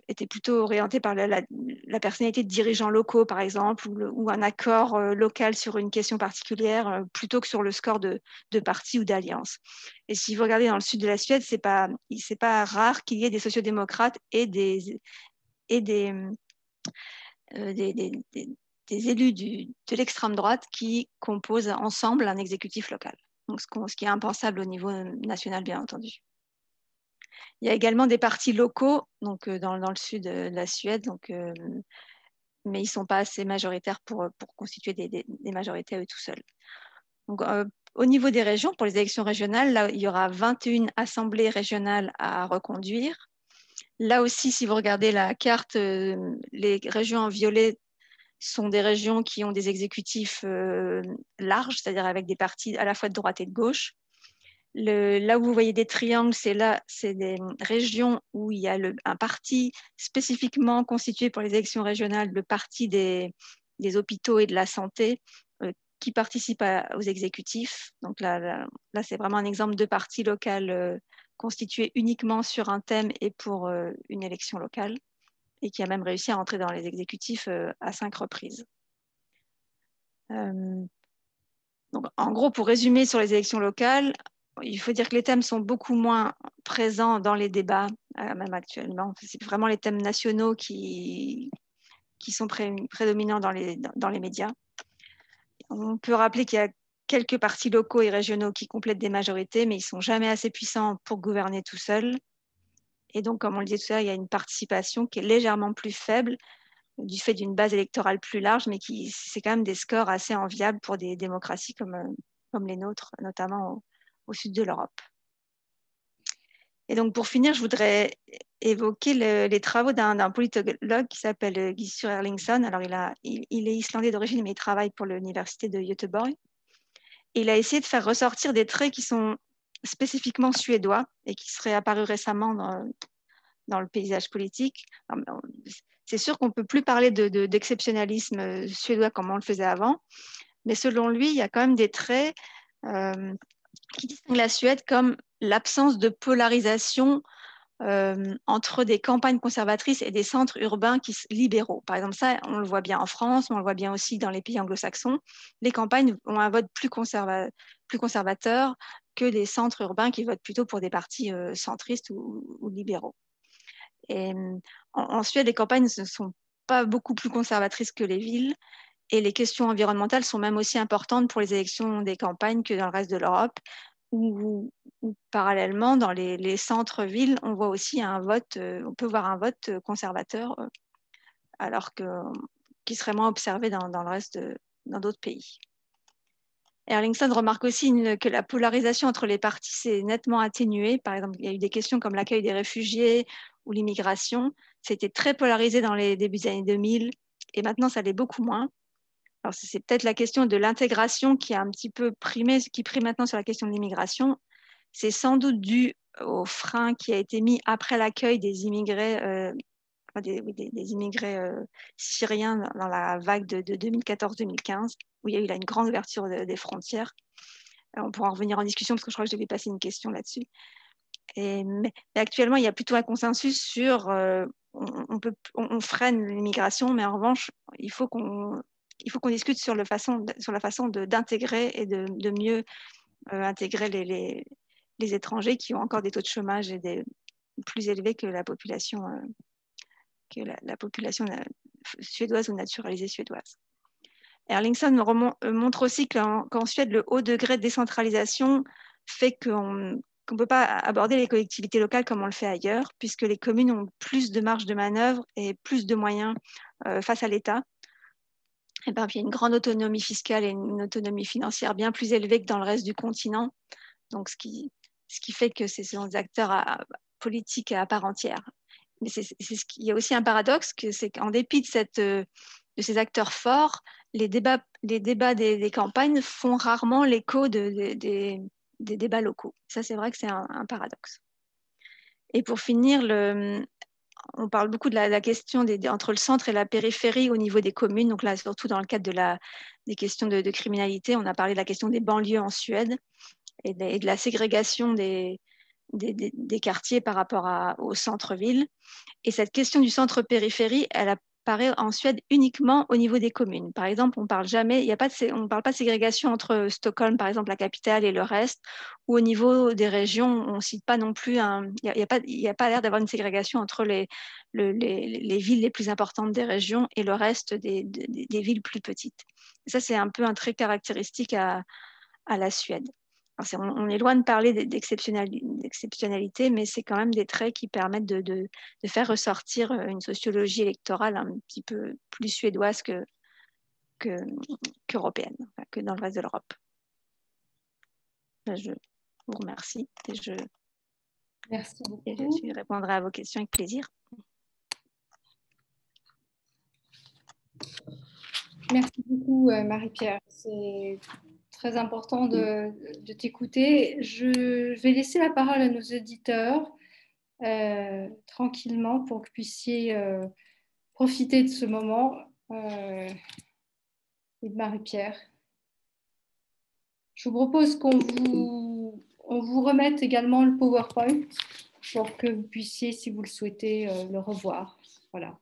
était plutôt orienté par la personnalité de dirigeants locaux, par exemple, ou un accord local sur une question particulière, plutôt que sur le score de partis ou d'alliances. Et si vous regardez dans le sud de la Suède, c'est pas rare qu'il y ait des sociodémocrates et des élus de l'extrême droite qui composent ensemble un exécutif local. Donc, ce qui est impensable au niveau national, bien entendu. Il y a également des partis locaux donc, dans le sud de la Suède, donc, mais ils ne sont pas assez majoritaires pour constituer des majorités à eux tout seuls. Donc, au niveau des régions, pour les élections régionales, là, il y aura 21 assemblées régionales à reconduire. Là aussi, si vous regardez la carte, les régions en violet sont des régions qui ont des exécutifs larges, c'est-à-dire avec des partis à la fois de droite et de gauche. Là où vous voyez des triangles, c'est des régions où il y a un parti spécifiquement constitué pour les élections régionales, le parti des hôpitaux et de la santé, qui participe aux exécutifs. Donc là c'est vraiment un exemple de parti local constitué uniquement sur un thème et pour une élection locale, et qui a même réussi à entrer dans les exécutifs à 5 reprises. Donc, en gros, pour résumer sur les élections locales, il faut dire que les thèmes sont beaucoup moins présents dans les débats, même actuellement. C'est vraiment les thèmes nationaux qui sont prédominants dans les médias. On peut rappeler qu'il y a quelques partis locaux et régionaux qui complètent des majorités, mais ils ne sont jamais assez puissants pour gouverner tout seuls. Et donc, comme on le disait tout à l'heure, il y a une participation qui est légèrement plus faible du fait d'une base électorale plus large, mais c'est quand même des scores assez enviables pour des démocraties comme les nôtres, notamment au sud de l'Europe. Et donc, pour finir, je voudrais évoquer les travaux d'un politologue qui s'appelle Gissur Erlingsson. Alors, il est islandais d'origine, mais il travaille pour l'université de Göteborg. Et il a essayé de faire ressortir des traits qui sont spécifiquement suédois et qui seraient apparus récemment dans le paysage politique. C'est sûr qu'on ne peut plus parler d'exceptionnalisme suédois comme on le faisait avant, mais selon lui, il y a quand même des traits qui distinguent la Suède comme l'absence de polarisation entre des campagnes conservatrices et des centres urbains libéraux. Par exemple, ça, on le voit bien en France, on le voit bien aussi dans les pays anglo-saxons. Les campagnes ont un vote plus conservateur que les centres urbains qui votent plutôt pour des partis centristes ou libéraux. Et en Suède, les campagnes ne sont pas beaucoup plus conservatrices que les villes, et les questions environnementales sont même aussi importantes pour les élections des campagnes que dans le reste de l'Europe, où parallèlement, dans les centres-villes, on voit aussi on peut voir un vote conservateur, alors qui serait moins observé dans le reste dans d'autres pays. Erlingsson remarque aussi que la polarisation entre les partis s'est nettement atténuée. Par exemple, il y a eu des questions comme l'accueil des réfugiés ou l'immigration. C'était très polarisé dans les débuts des années 2000 et maintenant, ça l'est beaucoup moins. Alors, c'est peut-être la question de l'intégration qui a un petit peu primé, qui prime maintenant sur la question de l'immigration. C'est sans doute dû au frein qui a été mis après l'accueil des immigrés, des immigrés syriens dans la vague de 2014-2015, où il y a eu une grande ouverture des frontières. On pourra en revenir en discussion parce que je crois que je devais passer une question là-dessus. Mais actuellement, il y a plutôt un consensus sur on freine l'immigration, mais en revanche, il faut qu'on discute sur la façon d'intégrer et de mieux intégrer les étrangers qui ont encore des taux de chômage plus élevés que la population suédoise ou naturalisée suédoise. Erlingsson montre aussi qu'en Suède, le haut degré de décentralisation fait qu'on ne peut pas aborder les collectivités locales comme on le fait ailleurs, puisque les communes ont plus de marge de manœuvre et plus de moyens face à l'État. Et ben, il y a une grande autonomie fiscale et une autonomie financière bien plus élevée que dans le reste du continent. Donc, ce qui fait que ce sont des acteurs politiques à part entière. Mais il y a aussi un paradoxe, c'est qu'en dépit de ces acteurs forts, les débats des campagnes font rarement l'écho des débats locaux. Ça, c'est vrai que c'est un paradoxe. Et pour finir, on parle beaucoup de la question entre le centre et la périphérie au niveau des communes. Donc là, surtout dans le cadre des questions de criminalité, on a parlé de la question des banlieues en Suède et de la ségrégation des quartiers par rapport au centre-ville. Et cette question du centre-périphérie, elle apparaît en Suède uniquement au niveau des communes. Par exemple, on parle pas de ségrégation entre Stockholm, par exemple, la capitale, et le reste, ou au niveau des régions, on cite pas non plus il y a pas l'air d'avoir une ségrégation entre les villes les plus importantes des régions et le reste des villes plus petites. Et ça, c'est un peu un trait caractéristique à la Suède. Alors, on est loin de parler d'exceptionnalité, mais c'est quand même des traits qui permettent de faire ressortir une sociologie électorale un petit peu plus suédoise qu'européenne, enfin, que dans le reste de l'Europe. Je vous remercie Merci beaucoup. Et je répondrai à vos questions avec plaisir. Merci beaucoup, Marie-Pierre. C'est très important de t'écouter. Je vais laisser la parole à nos auditeurs tranquillement pour que vous puissiez profiter de ce moment et de Marie-Pierre. Je vous propose qu'on vous remette également le PowerPoint pour que vous puissiez, si vous le souhaitez, le revoir. Voilà.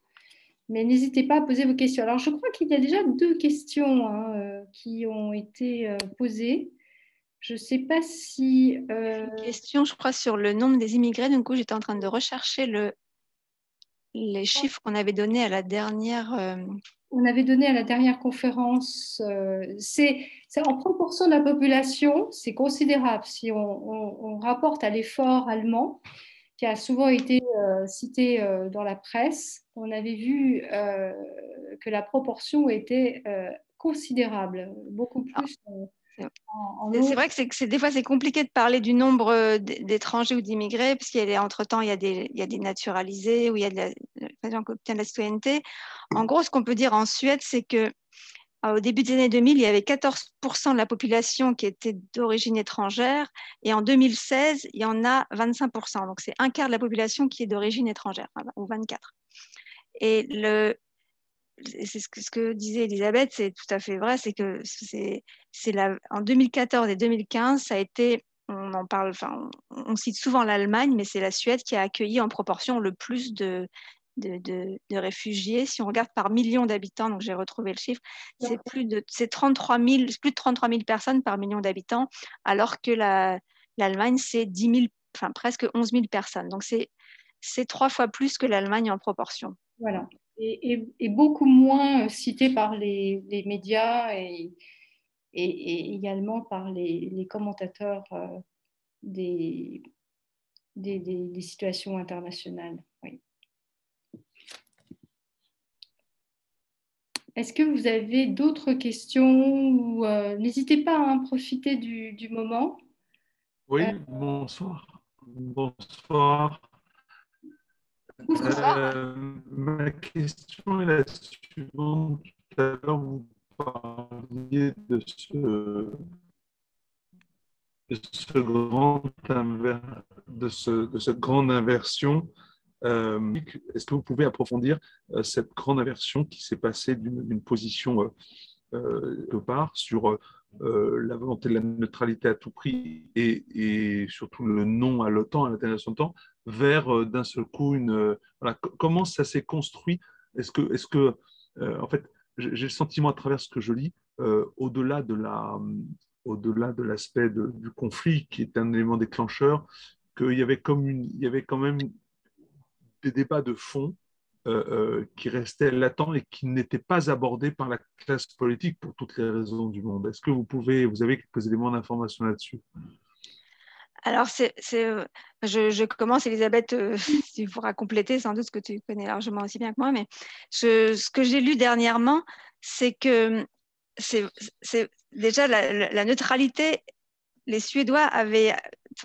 Mais n'hésitez pas à poser vos questions. Alors, je crois qu'il y a déjà 2 questions qui ont été posées. Je ne sais pas si... Une question, je crois, sur le nombre des immigrés. Du coup, j'étais en train de rechercher les chiffres qu'on avait donnés à la dernière... On avait donné à la dernière conférence, c'est en proportion de la population, c'est considérable. Si on rapporte à l'effort allemand, qui a souvent été cité dans la presse, on avait vu que la proportion était considérable, beaucoup plus C'est vrai que des fois, c'est compliqué de parler du nombre d'étrangers ou d'immigrés, parce qu'entre-temps, il y a des naturalisés ou il y a des gens qui obtiennent la citoyenneté. En gros, ce qu'on peut dire en Suède, c'est que au début des années 2000, il y avait 14% de la population qui était d'origine étrangère, et en 2016, il y en a 25%. Donc, c'est un quart de la population qui est d'origine étrangère, ou 24. Et c'est ce que disait Elisabeth, c'est tout à fait vrai, c'est que en 2014 et 2015, ça a été, on en parle, enfin, on cite souvent l'Allemagne, mais c'est la Suède qui a accueilli en proportion le plus de réfugiés. Si on regarde par million d'habitants, donc j'ai retrouvé le chiffre, c'est plus de 33 000 personnes par million d'habitants, alors que l'Allemagne, c'est 10 000, enfin presque 11 000 personnes. Donc c'est 3 fois plus que l'Allemagne en proportion. Voilà. Et beaucoup moins cité par les médias et également par les commentateurs des situations internationales. Oui. Est-ce que vous avez d'autres questions n'hésitez pas à profiter du moment. Oui, bonsoir. Bonsoir. Ma question est la suivante. Tout à l'heure, vous parliez de cette grande inversion. Est-ce que vous pouvez approfondir cette grande inversion qui s'est passée d'une position quelque part sur la volonté de la neutralité à tout prix et surtout le non à l'OTAN, à l'intégration de l'OTAN, vers d'un seul coup voilà, comment ça s'est construit? Est-ce que en fait, j'ai le sentiment à travers ce que je lis, au-delà de l'aspect du conflit qui est un élément déclencheur, qu'il y avait il y avait quand même des débats de fond qui restaient latents et qui n'étaient pas abordés par la classe politique pour toutes les raisons du monde. Est-ce que vous avez quelques éléments d'information là-dessus? Alors, je commence, Elisabeth, tu pourras compléter sans doute, ce que tu connais largement aussi bien que moi, mais ce que j'ai lu dernièrement, c'est que c'est déjà la neutralité. Les Suédois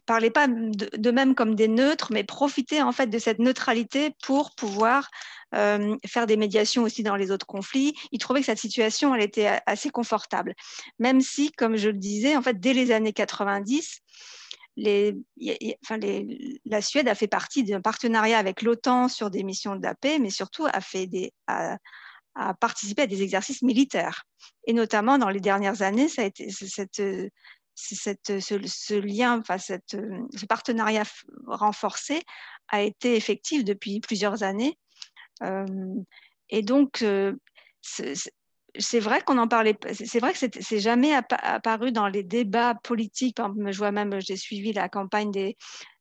parlaient pas d'eux-mêmes comme des neutres, mais profitaient en fait de cette neutralité pour pouvoir faire des médiations aussi dans les autres conflits. Ils trouvaient que cette situation, elle était assez confortable. Même si, comme je le disais, en fait, dès les années 90, la Suède a fait partie d'un partenariat avec l'OTAN sur des missions de la paix, mais surtout a participé à des exercices militaires. Et notamment, dans les dernières années, ça a été ce lien, enfin, ce partenariat renforcé a été effectif depuis plusieurs années. Et donc, c'est vrai qu'on en parlait, c'est vrai que c'est jamais apparu dans les débats politiques. Par exemple, je vois même, j'ai suivi la campagne de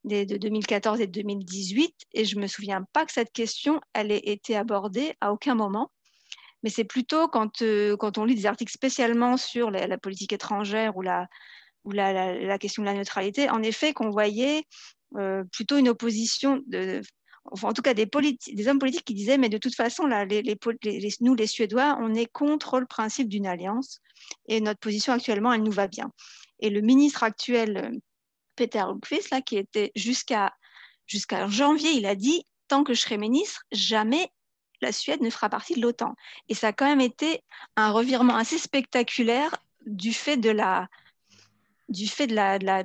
2014 et de 2018 et je me souviens pas que cette question, elle ait été abordée à aucun moment. Mais c'est plutôt quand on lit des articles spécialement sur la politique étrangère ou la question de la neutralité, en effet, qu'on voyait plutôt une opposition, enfin, en tout cas des hommes politiques qui disaient, mais de toute façon, là, nous, les Suédois, on est contre le principe d'une alliance et notre position actuellement, elle nous va bien. Et le ministre actuel, Peter Hultqvist, là, qui était jusqu'à janvier, il a dit, tant que je serai ministre, jamais la Suède ne fera partie de l'OTAN. Et ça a quand même été un revirement assez spectaculaire du fait de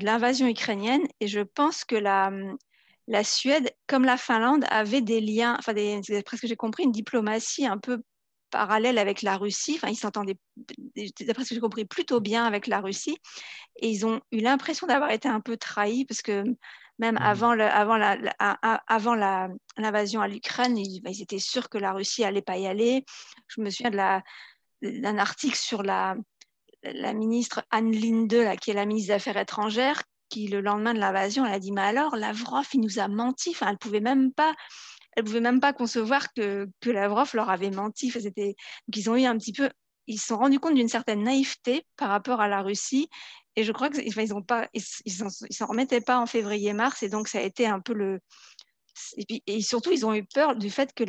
l'invasion ukrainienne. Et je pense que la Suède, comme la Finlande, avait des liens, enfin, d'après ce que j'ai compris, une diplomatie un peu parallèle avec la Russie. Enfin, ils s'entendaient, d'après ce que j'ai compris, plutôt bien avec la Russie. Et ils ont eu l'impression d'avoir été un peu trahis parce que même avant l'invasion à l'Ukraine, ils étaient sûrs que la Russie allait pas y aller. Je me souviens d'un article sur la ministre Anne Linde, là, qui est la ministre des Affaires étrangères, qui le lendemain de l'invasion, elle a dit, mais alors Lavrov, il nous a menti. Enfin, elle pouvait même pas concevoir que Lavrov leur avait menti. Enfin, donc ils ont eu un petit peu, ils se sont rendus compte d'une certaine naïveté par rapport à la Russie. Et je crois qu'ils s'en remettaient pas en février-mars. Et donc, ça a été un peu et surtout, ils ont eu peur du fait que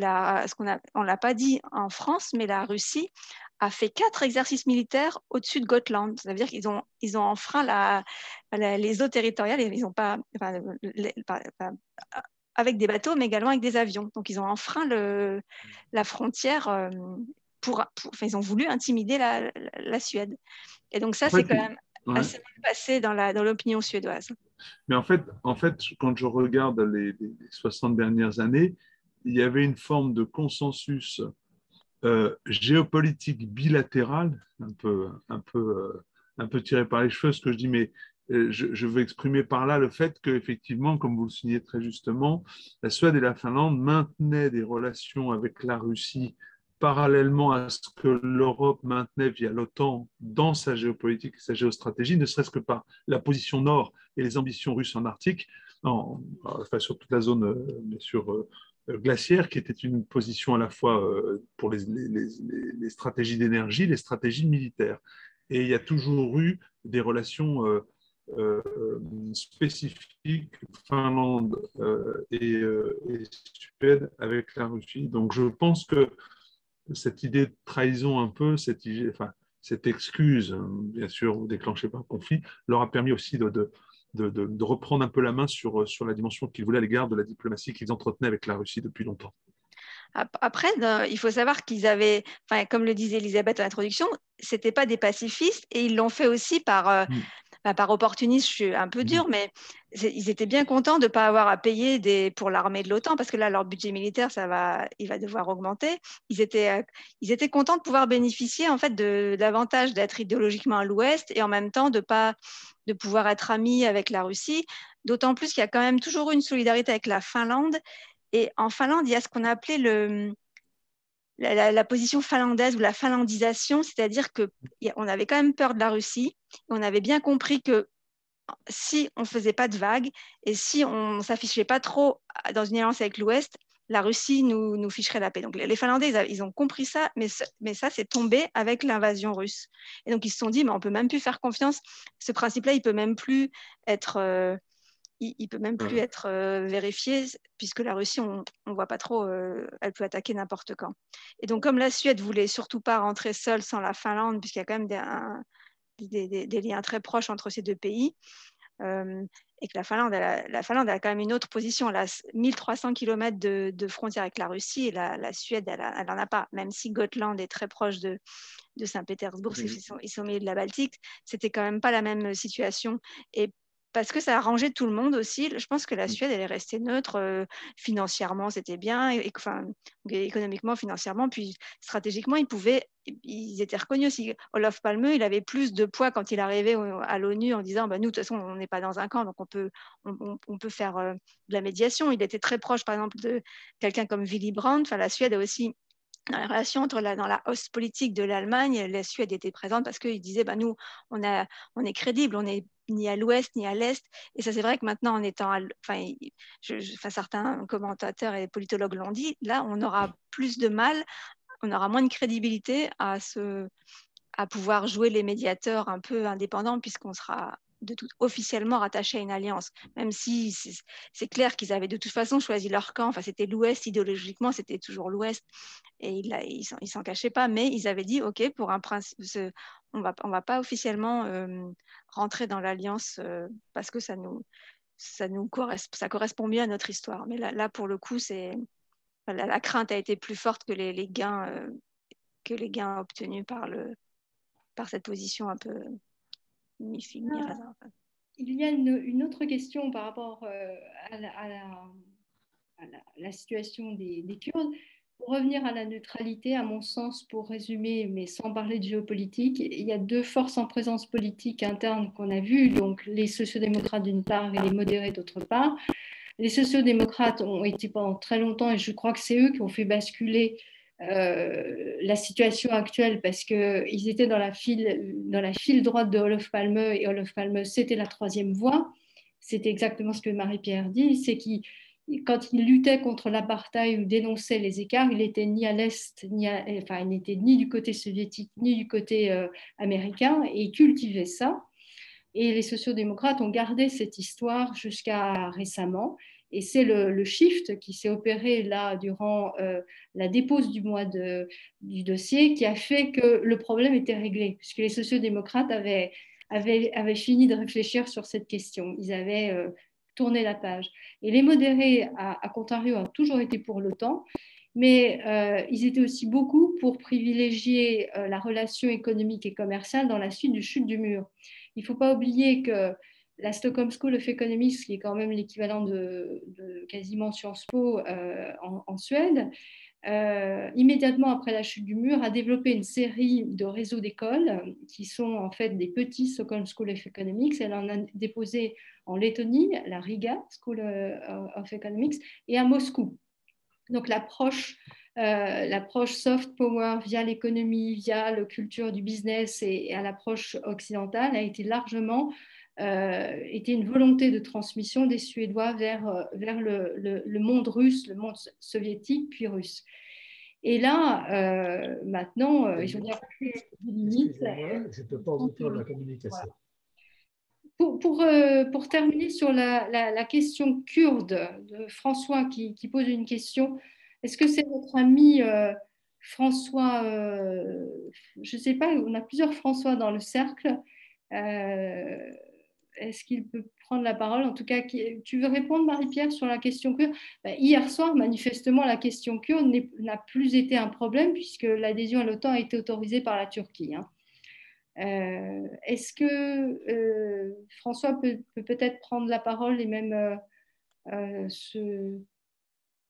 on l'a pas dit en France, mais la Russie a fait 4 exercices militaires au-dessus de Gotland. Ça veut dire qu'ils ont enfreint les eaux territoriales. Ils ont pas, avec des bateaux, mais également avec des avions. Donc, ils ont enfreint la frontière enfin, ils ont voulu intimider la Suède. Et donc, ça, c'est quand même assez mal passé dans l'opinion suédoise. Mais en fait, quand je regarde les 60 dernières années, il y avait une forme de consensus géopolitique bilatéral, un peu tiré par les cheveux, ce que je dis, mais je veux exprimer par là le fait qu'effectivement, comme vous le signez très justement, la Suède et la Finlande maintenaient des relations avec la Russie parallèlement à ce que l'Europe maintenait via l'OTAN dans sa géopolitique et sa géostratégie, ne serait-ce que par la position nord et les ambitions russes en Arctique, enfin, sur toute la zone, bien sûr, glaciaire, qui était une position à la fois pour les stratégies d'énergie, les stratégies militaires. Et il y a toujours eu des relations spécifiques Finlande et Suède avec la Russie. Donc je pense que cette idée de trahison un peu, cette excuse, bien sûr, déclenchée par le conflit, leur a permis aussi de reprendre un peu la main sur la dimension qu'ils voulaient à l'égard de la diplomatie qu'ils entretenaient avec la Russie depuis longtemps. Après, il faut savoir qu'ils avaient, enfin, comme le disait Elisabeth en introduction, c'était pas des pacifistes et ils l'ont fait aussi par opportunisme. Je suis un peu dure, mais ils étaient bien contents de ne pas avoir à payer pour l'armée de l'OTAN parce que là, leur budget militaire, il va devoir augmenter. Ils étaient contents de pouvoir bénéficier en fait davantage d'être idéologiquement à l'Ouest et en même temps de pouvoir être amis avec la Russie. D'autant plus qu'il y a quand même toujours eu une solidarité avec la Finlande. Et en Finlande, il y a ce qu'on a appelé la position finlandaise ou la finlandisation, c'est-à-dire qu'on avait quand même peur de la Russie. On avait bien compris que si on ne faisait pas de vagues et si on ne s'affichait pas trop dans une alliance avec l'Ouest, la Russie nous ficherait la paix. Donc les Finlandais, ils ont compris ça, mais ça, c'est tombé avec l'invasion russe. Et donc ils se sont dit, mais on ne peut même plus faire confiance. Ce principe-là, il ne peut même plus être il peut même plus être vérifié, puisque la Russie, on ne voit pas trop, elle peut attaquer n'importe quand. Et donc, comme la Suède voulait surtout pas rentrer seule sans la Finlande, puisqu'il y a quand même des liens très proches entre ces deux pays, et que la Finlande a quand même une autre position. Elle a 1300 km de frontière avec la Russie, et la Suède, elle n'en a pas. Même si Gotland est très proche de Saint-Pétersbourg, ils sont au milieu de la Baltique, c'était quand même pas la même situation. Et parce que ça a arrangé tout le monde aussi. Je pense que la Suède, elle est restée neutre. Financièrement, c'était bien. Enfin, économiquement, financièrement. Puis stratégiquement, ils étaient reconnus aussi. Olof Palme, il avait plus de poids quand il arrivait à l'ONU en disant, nous, de toute façon, on n'est pas dans un camp, donc on peut faire de la médiation. Il était très proche, par exemple, de quelqu'un comme Willy Brandt. Enfin, la Suède a aussi, dans la relation dans la Ostpolitik de l'Allemagne, la Suède était présente parce qu'ils disaient, nous, on est crédible, on n'est ni à l'ouest ni à l'est. Et ça, c'est vrai que maintenant, en étant, certains commentateurs et politologues l'ont dit, là, on aura plus de mal, on aura moins de crédibilité à pouvoir jouer les médiateurs un peu indépendants, puisqu'on sera officiellement rattaché à une alliance, même si c'est clair qu'ils avaient de toute façon choisi leur camp. Enfin, c'était l'Ouest, idéologiquement, c'était toujours l'Ouest, et ils s'en cachaient pas, mais ils avaient dit, OK, pour un principe, on va pas officiellement rentrer dans l'alliance parce que ça correspond mieux à notre histoire. Mais là pour le coup, la crainte a été plus forte que les gains obtenus par cette position un peu mi-raisin. Il y a une autre question par rapport à la situation des Kurdes. Pour revenir à la neutralité, à mon sens, pour résumer, mais sans parler de géopolitique, il y a deux forces en présence politique interne qu'on a vues, donc les sociodémocrates d'une part et les modérés d'autre part. Les sociodémocrates ont été pendant très longtemps, et je crois que c'est eux qui ont fait basculer la situation actuelle, parce qu'ils étaient dans la file droite de Olof Palme, et Olof Palme, c'était la troisième voie. C'était exactement ce que Marie-Pierre dit, c'est qu'il quand il luttait contre l'apartheid ou dénonçait les écarts, il n'était ni à l'Est, il n'était ni du côté soviétique, ni du côté américain, et il cultivait ça. Et les sociodémocrates ont gardé cette histoire jusqu'à récemment. Et c'est le shift qui s'est opéré là durant la dépose du dossier qui a fait que le problème était réglé, puisque les sociodémocrates avaient fini de réfléchir sur cette question. Ils avaient tourné la page. Et les modérés, à contrario, ont toujours été pour l'OTAN, mais ils étaient aussi beaucoup pour privilégier la relation économique et commerciale dans la suite du chute du mur. Il ne faut pas oublier que la Stockholm School of Economics, qui est quand même l'équivalent de quasiment Sciences Po en Suède, immédiatement après la chute du mur, a développé une série de réseaux d'écoles qui sont en fait des petits Stockholm School of Economics. Elle en a déposé en Lettonie, la Riga School of Economics, et à Moscou. Donc l'approche soft power via l'économie, via la culture du business et à l'approche occidentale a été largement était une volonté de transmission des Suédois vers le monde russe, le monde soviétique, puis russe. Et là, maintenant, ils ont bien compris les limites. Je ne peux pas entendre la communication. Pour terminer sur la question kurde de François qui pose une question, est-ce que c'est votre ami François, je ne sais pas, on a plusieurs François dans le cercle, est-ce qu'il peut prendre la parole? En tout cas, tu veux répondre, Marie-Pierre, sur la question kurde? Hier soir, manifestement, la question kurde n'a plus été un problème puisque l'adhésion à l'OTAN a été autorisée par la Turquie. Est-ce que François peut peut-être prendre la parole et même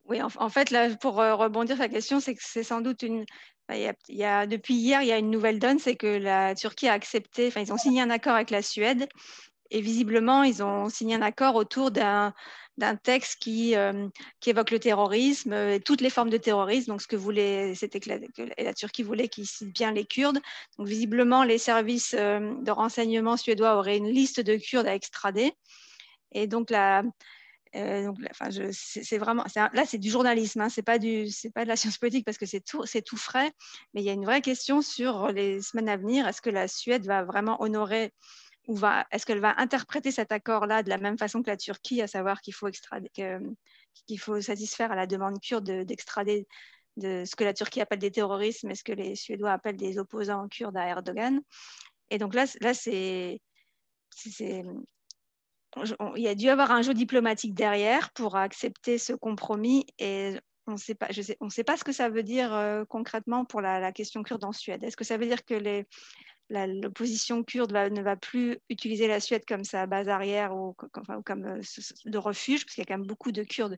Oui, en fait, là, pour rebondir sur la question, c'est que c'est sans doute depuis hier, il y a une nouvelle donne, c'est que la Turquie a accepté, enfin, ils ont signé un accord avec la Suède, et visiblement, ils ont signé un accord autour d'un texte qui évoque le terrorisme, et toutes les formes de terrorisme. Donc, ce que c'était que la Turquie voulait qu'ils citent bien les Kurdes. Donc, visiblement, les services de renseignement suédois auraient une liste de Kurdes à extrader. Et donc, c'est vraiment, là, c'est du journalisme, hein, c'est pas de la science politique parce que c'est tout frais. Mais il y a une vraie question sur les semaines à venir. Est-ce que la Suède va vraiment honorer est-ce qu'elle va interpréter cet accord-là de la même façon que la Turquie, à savoir qu'il faut satisfaire à la demande kurde d'extrader de ce que la Turquie appelle des terroristes, mais ce que les Suédois appellent des opposants kurdes à Erdogan. Et donc là il y a dû avoir un jeu diplomatique derrière pour accepter ce compromis, et on ne sait pas ce que ça veut dire concrètement pour la question kurde en Suède. Est-ce que ça veut dire que l'opposition kurde ne va plus utiliser la Suède comme sa base arrière ou comme de refuge, parce qu'il y a quand même beaucoup de Kurdes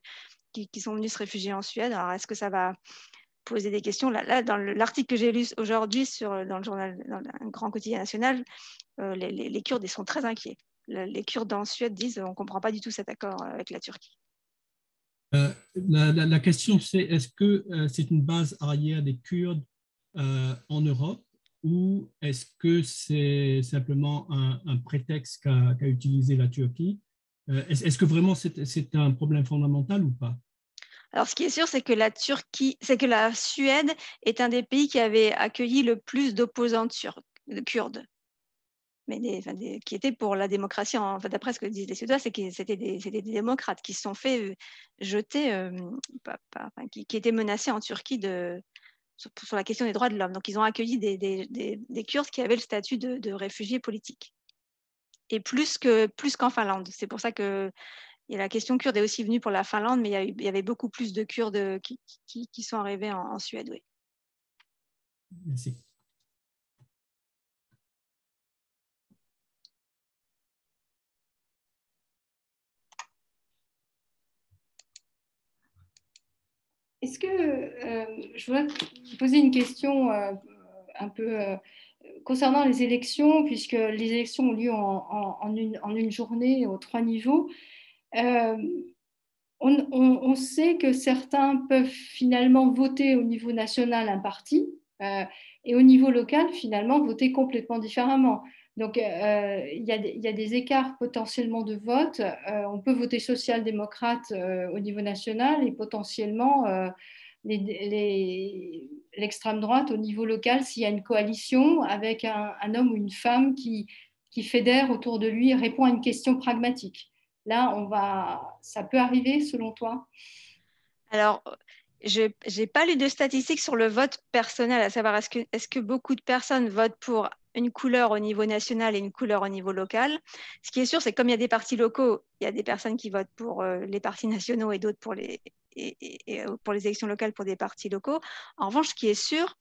qui sont venus se réfugier en Suède. Alors, est-ce que ça va poser des questions? Là, dans l'article que j'ai lu aujourd'hui dans le journal, dans un grand quotidien national, les Kurdes, ils sont très inquiets. Les Kurdes en Suède disent on ne comprend pas du tout cet accord avec la Turquie. La question, c'est est-ce que c'est une base arrière des Kurdes en Europe, ou est-ce que c'est simplement un prétexte qu'a utilisé la Turquie? Est-ce que vraiment c'est un problème fondamental ou pas? Alors, ce qui est sûr, c'est que la Suède est un des pays qui avait accueilli le plus d'opposants kurdes, mais qui étaient pour la démocratie. D'après ce que disent les Suédois, c'est que c'était des démocrates qui se sont fait jeter, qui étaient menacés en Turquie sur la question des droits de l'homme. Donc, ils ont accueilli des Kurdes qui avaient le statut de réfugiés politiques, et plus qu'en Finlande. C'est pour ça que la question kurde est aussi venue pour la Finlande, mais il y avait beaucoup plus de Kurdes qui sont arrivés en Suède. Oui. Merci. Est-ce que je voudrais poser une question un peu concernant les élections, puisque les élections ont lieu en une journée aux 3 niveaux. On sait que certains peuvent finalement voter au niveau national un parti et au niveau local, finalement, voter complètement différemment. Donc, il y a des écarts potentiellement de vote. On peut voter social-démocrate au niveau national et potentiellement l'extrême droite au niveau local s'il y a une coalition avec un homme ou une femme qui fédère autour de lui et répond à une question pragmatique. Là, ça peut arriver selon toi? Alors, je n'ai pas lu de statistiques sur le vote personnel, à savoir est-ce que beaucoup de personnes votent pour une couleur au niveau national et une couleur au niveau local. Ce qui est sûr, c'est que comme il y a des partis locaux, il y a des personnes qui votent pour les partis nationaux et d'autres pour pour les élections locales pour des partis locaux. En revanche, ce qui est sûr,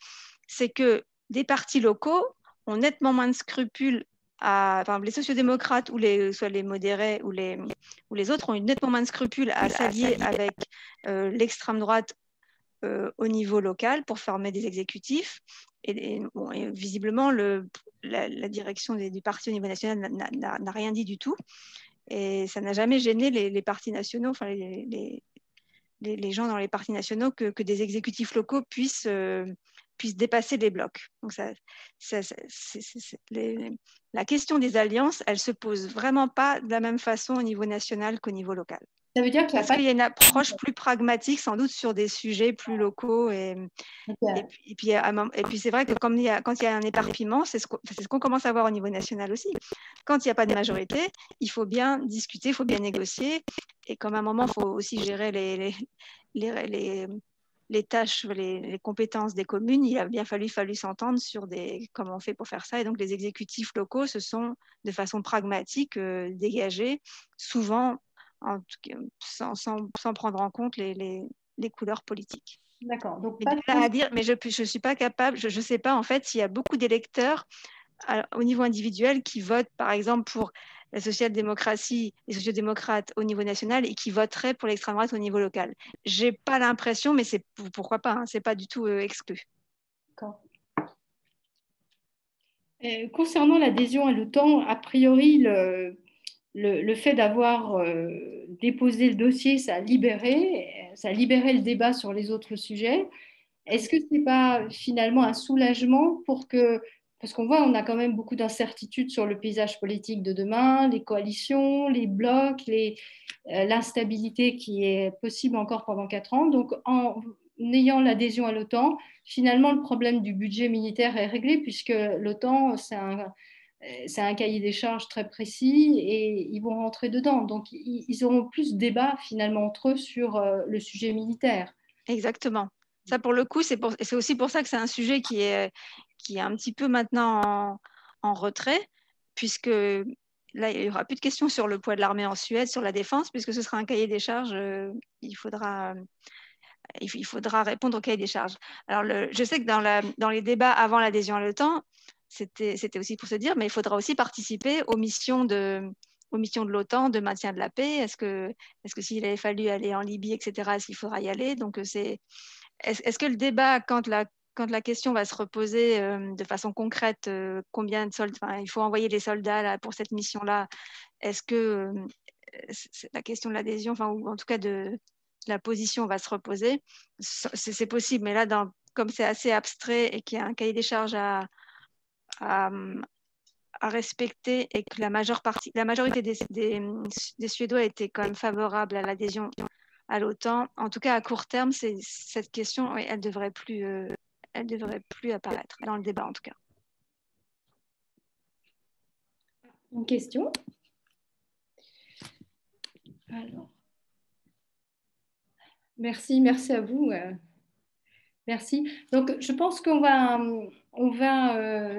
c'est que des partis locaux ont nettement moins de scrupules les sociodémocrates ou soit les modérés ou les autres ont eu nettement moins de scrupules à s'allier avec l'extrême droite au niveau local pour former des exécutifs. Et visiblement, la direction du parti au niveau national n'a rien dit du tout. Et ça n'a jamais gêné les partis nationaux, enfin les gens dans les partis nationaux, que des exécutifs locaux puissent dépasser les blocs. Donc la question des alliances, elle ne se pose vraiment pas de la même façon au niveau national qu'au niveau local. Ça veut dire qu'il Parce qu'il y a une approche plus pragmatique, sans doute, sur des sujets plus locaux. Et puis c'est vrai que quand il y a un éparpillement, c'est ce qu'on commence à voir au niveau national aussi. Quand il n'y a pas de majorité, il faut bien discuter, il faut bien négocier. Et comme à un moment, il faut aussi gérer les tâches, les compétences des communes, il a bien fallu s'entendre sur comment on fait pour faire ça. Et donc, les exécutifs locaux se sont, de façon pragmatique, dégagés, souvent sans prendre en compte les couleurs politiques. D'accord. Donc, à dire, mais je ne suis pas capable, je ne sais pas en fait s'il y a beaucoup d'électeurs au niveau individuel qui votent par exemple pour la social-démocratie, les sociodémocrates au niveau national et qui voteraient pour l'extrême droite au niveau local. Je n'ai pas l'impression, mais pourquoi pas, hein, ce n'est pas du tout exclu. D'accord. Concernant l'adhésion à l'OTAN, a priori, le fait d'avoir déposé le dossier, ça a libéré le débat sur les autres sujets. Est-ce que ce n'est pas finalement un soulagement parce qu'on voit, on a quand même beaucoup d'incertitudes sur le paysage politique de demain, les coalitions, les blocs, l'instabilité qui est possible encore pendant 4 ans. Donc, en ayant l'adhésion à l'OTAN, finalement, le problème du budget militaire est réglé puisque l'OTAN, c'est un cahier des charges très précis et ils vont rentrer dedans. Donc, ils auront plus de débat finalement entre eux sur le sujet militaire. Exactement. Ça, pour le coup, c'est aussi pour ça que c'est un sujet qui est un petit peu maintenant en retrait, puisque là, il n'y aura plus de questions sur le poids de l'armée en Suède, sur la défense, puisque ce sera un cahier des charges. Il faudra répondre au cahier des charges. Alors, je sais que dans les débats avant l'adhésion à l'OTAN, c'était aussi pour se dire, mais il faudra aussi participer aux missions de l'OTAN de maintien de la paix. Est-ce que s'il avait fallu aller en Libye, etc., est-ce qu'il faudra y aller? Donc, est-ce que le débat, quand la question va se reposer de façon concrète, combien de soldats, il faut envoyer les soldats là, pour cette mission-là, est-ce que la question de l'adhésion, ou en tout cas de la position va se reposer? C'est possible, mais là, comme c'est assez abstrait et qu'il y a un cahier des charges à respecter et que la majorité des Suédois étaient quand même favorables à l'adhésion à l'OTAN, en tout cas à court terme, cette question, oui, elle devrait plus apparaître dans le débat en tout cas. Une question? Alors, merci à vous. Merci. Donc, je pense qu'on va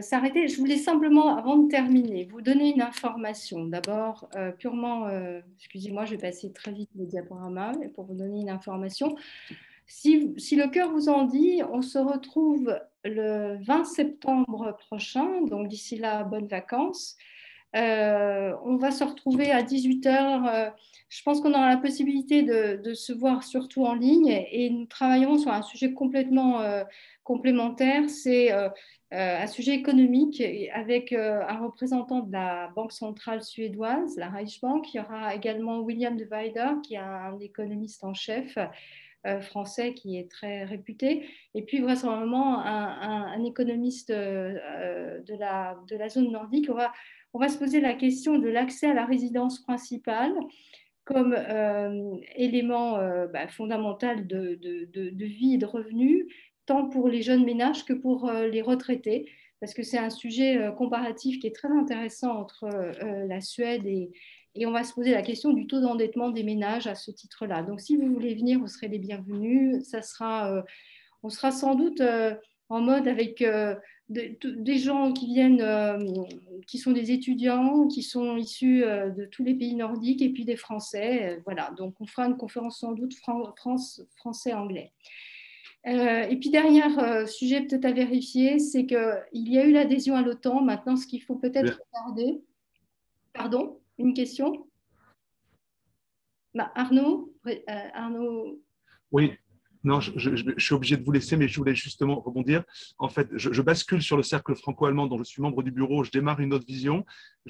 s'arrêter. Je voulais simplement, avant de terminer, vous donner une information. D'abord, purement, excusez-moi, je vais passer très vite les diaporamas pour vous donner une information. Si le cœur vous en dit, on se retrouve le 20 septembre prochain. Donc, d'ici là, bonnes vacances. On va se retrouver à 18h. Je pense qu'on aura la possibilité de se voir surtout en ligne et nous travaillerons sur un sujet complètement complémentaire. C'est un sujet économique avec un représentant de la Banque centrale suédoise, la Reichsbank. Il y aura également William de Weider, qui est un économiste en chef français qui est très réputé, et puis vraisemblablement un économiste de la zone nordique. On va se poser la question de l'accès à la résidence principale comme élément fondamental de vie et de revenus, tant pour les jeunes ménages que pour les retraités, parce que c'est un sujet comparatif qui est très intéressant entre la Suède et on va se poser la question du taux d'endettement des ménages à ce titre-là. Donc, si vous voulez venir, vous serez les bienvenus. On sera sans doute en mode avec des gens qui viennent, qui sont des étudiants, qui sont issus de tous les pays nordiques, et puis des Français. Voilà, donc on fera une conférence sans doute français-anglais. Et puis, dernier sujet peut-être à vérifier, c'est qu'il y a eu l'adhésion à l'OTAN. Maintenant, ce qu'il faut peut-être regarder. Pardon, une question? Arnaud? Oui. Non, je suis obligé de vous laisser, mais je voulais justement rebondir. En fait, je bascule sur le cercle franco-allemand dont je suis membre du bureau. Je démarre une autre vision.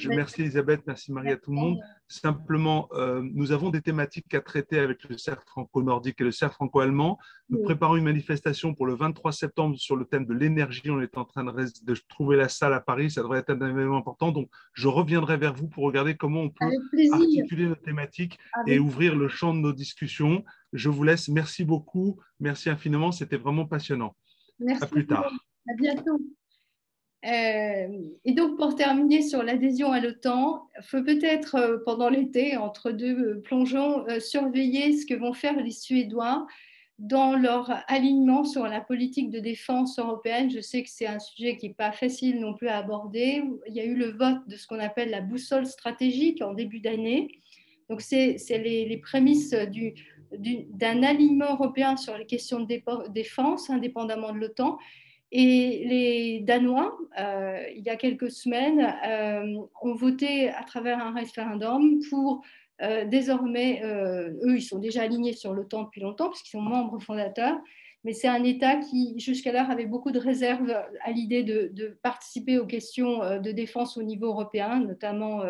Merci Elisabeth, merci Marie, à tout le monde. Simplement, nous avons des thématiques à traiter avec le cercle franco-nordique et le cercle franco-allemand. Nous préparons une manifestation pour le 23 septembre sur le thème de l'énergie. On est en train de trouver la salle à Paris. Ça devrait être un événement important. Donc, je reviendrai vers vous pour regarder comment on peut articuler nos thématiques et ouvrir le champ de nos discussions. Je vous laisse. Merci beaucoup. Merci infiniment. C'était vraiment passionnant. Merci. À plus tard. À bientôt. Et donc, pour terminer sur l'adhésion à l'OTAN, il faut peut-être, pendant l'été, entre deux plongeons, surveiller ce que vont faire les Suédois dans leur alignement sur la politique de défense européenne. Je sais que c'est un sujet qui n'est pas facile non plus à aborder. Il y a eu le vote de ce qu'on appelle la boussole stratégique en début d'année. Donc, c'est les prémices d'un alignement européen sur les questions de défense, indépendamment de l'OTAN. Et les Danois, il y a quelques semaines, ont voté à travers un référendum pour désormais, eux, ils sont déjà alignés sur l'OTAN depuis longtemps, puisqu'ils sont membres fondateurs, mais c'est un État qui, jusqu'alors, avait beaucoup de réserves à l'idée de participer aux questions de défense au niveau européen, notamment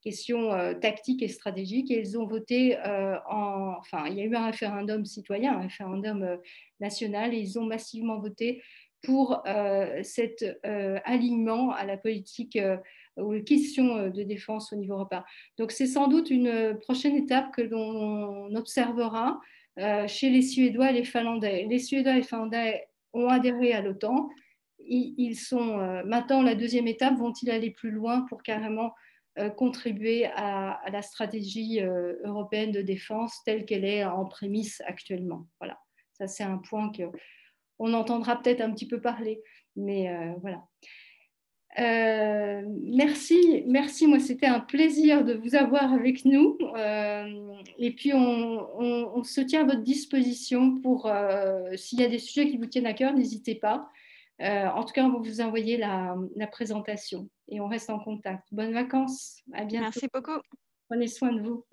questions tactiques et stratégiques, et ils ont voté il y a eu un référendum citoyen, un référendum national, et ils ont massivement voté pour cet alignement à la politique aux questions de défense au niveau européen. Donc, c'est sans doute une prochaine étape que l'on observera chez les Suédois et les Finlandais. Les Suédois et les Finlandais ont adhéré à l'OTAN. ils sont maintenant, la deuxième étape, vont-ils aller plus loin pour carrément contribuer à la stratégie européenne de défense telle qu'elle est en prémisse actuellement. Voilà, ça c'est un point qu'on entendra peut-être un petit peu parler, mais voilà. Merci. Moi, c'était un plaisir de vous avoir avec nous. Et puis, on se tient à votre disposition pour, s'il y a des sujets qui vous tiennent à cœur, n'hésitez pas. En tout cas, on va vous envoyer la présentation et on reste en contact. Bonnes vacances. À bientôt. Merci beaucoup. Prenez soin de vous.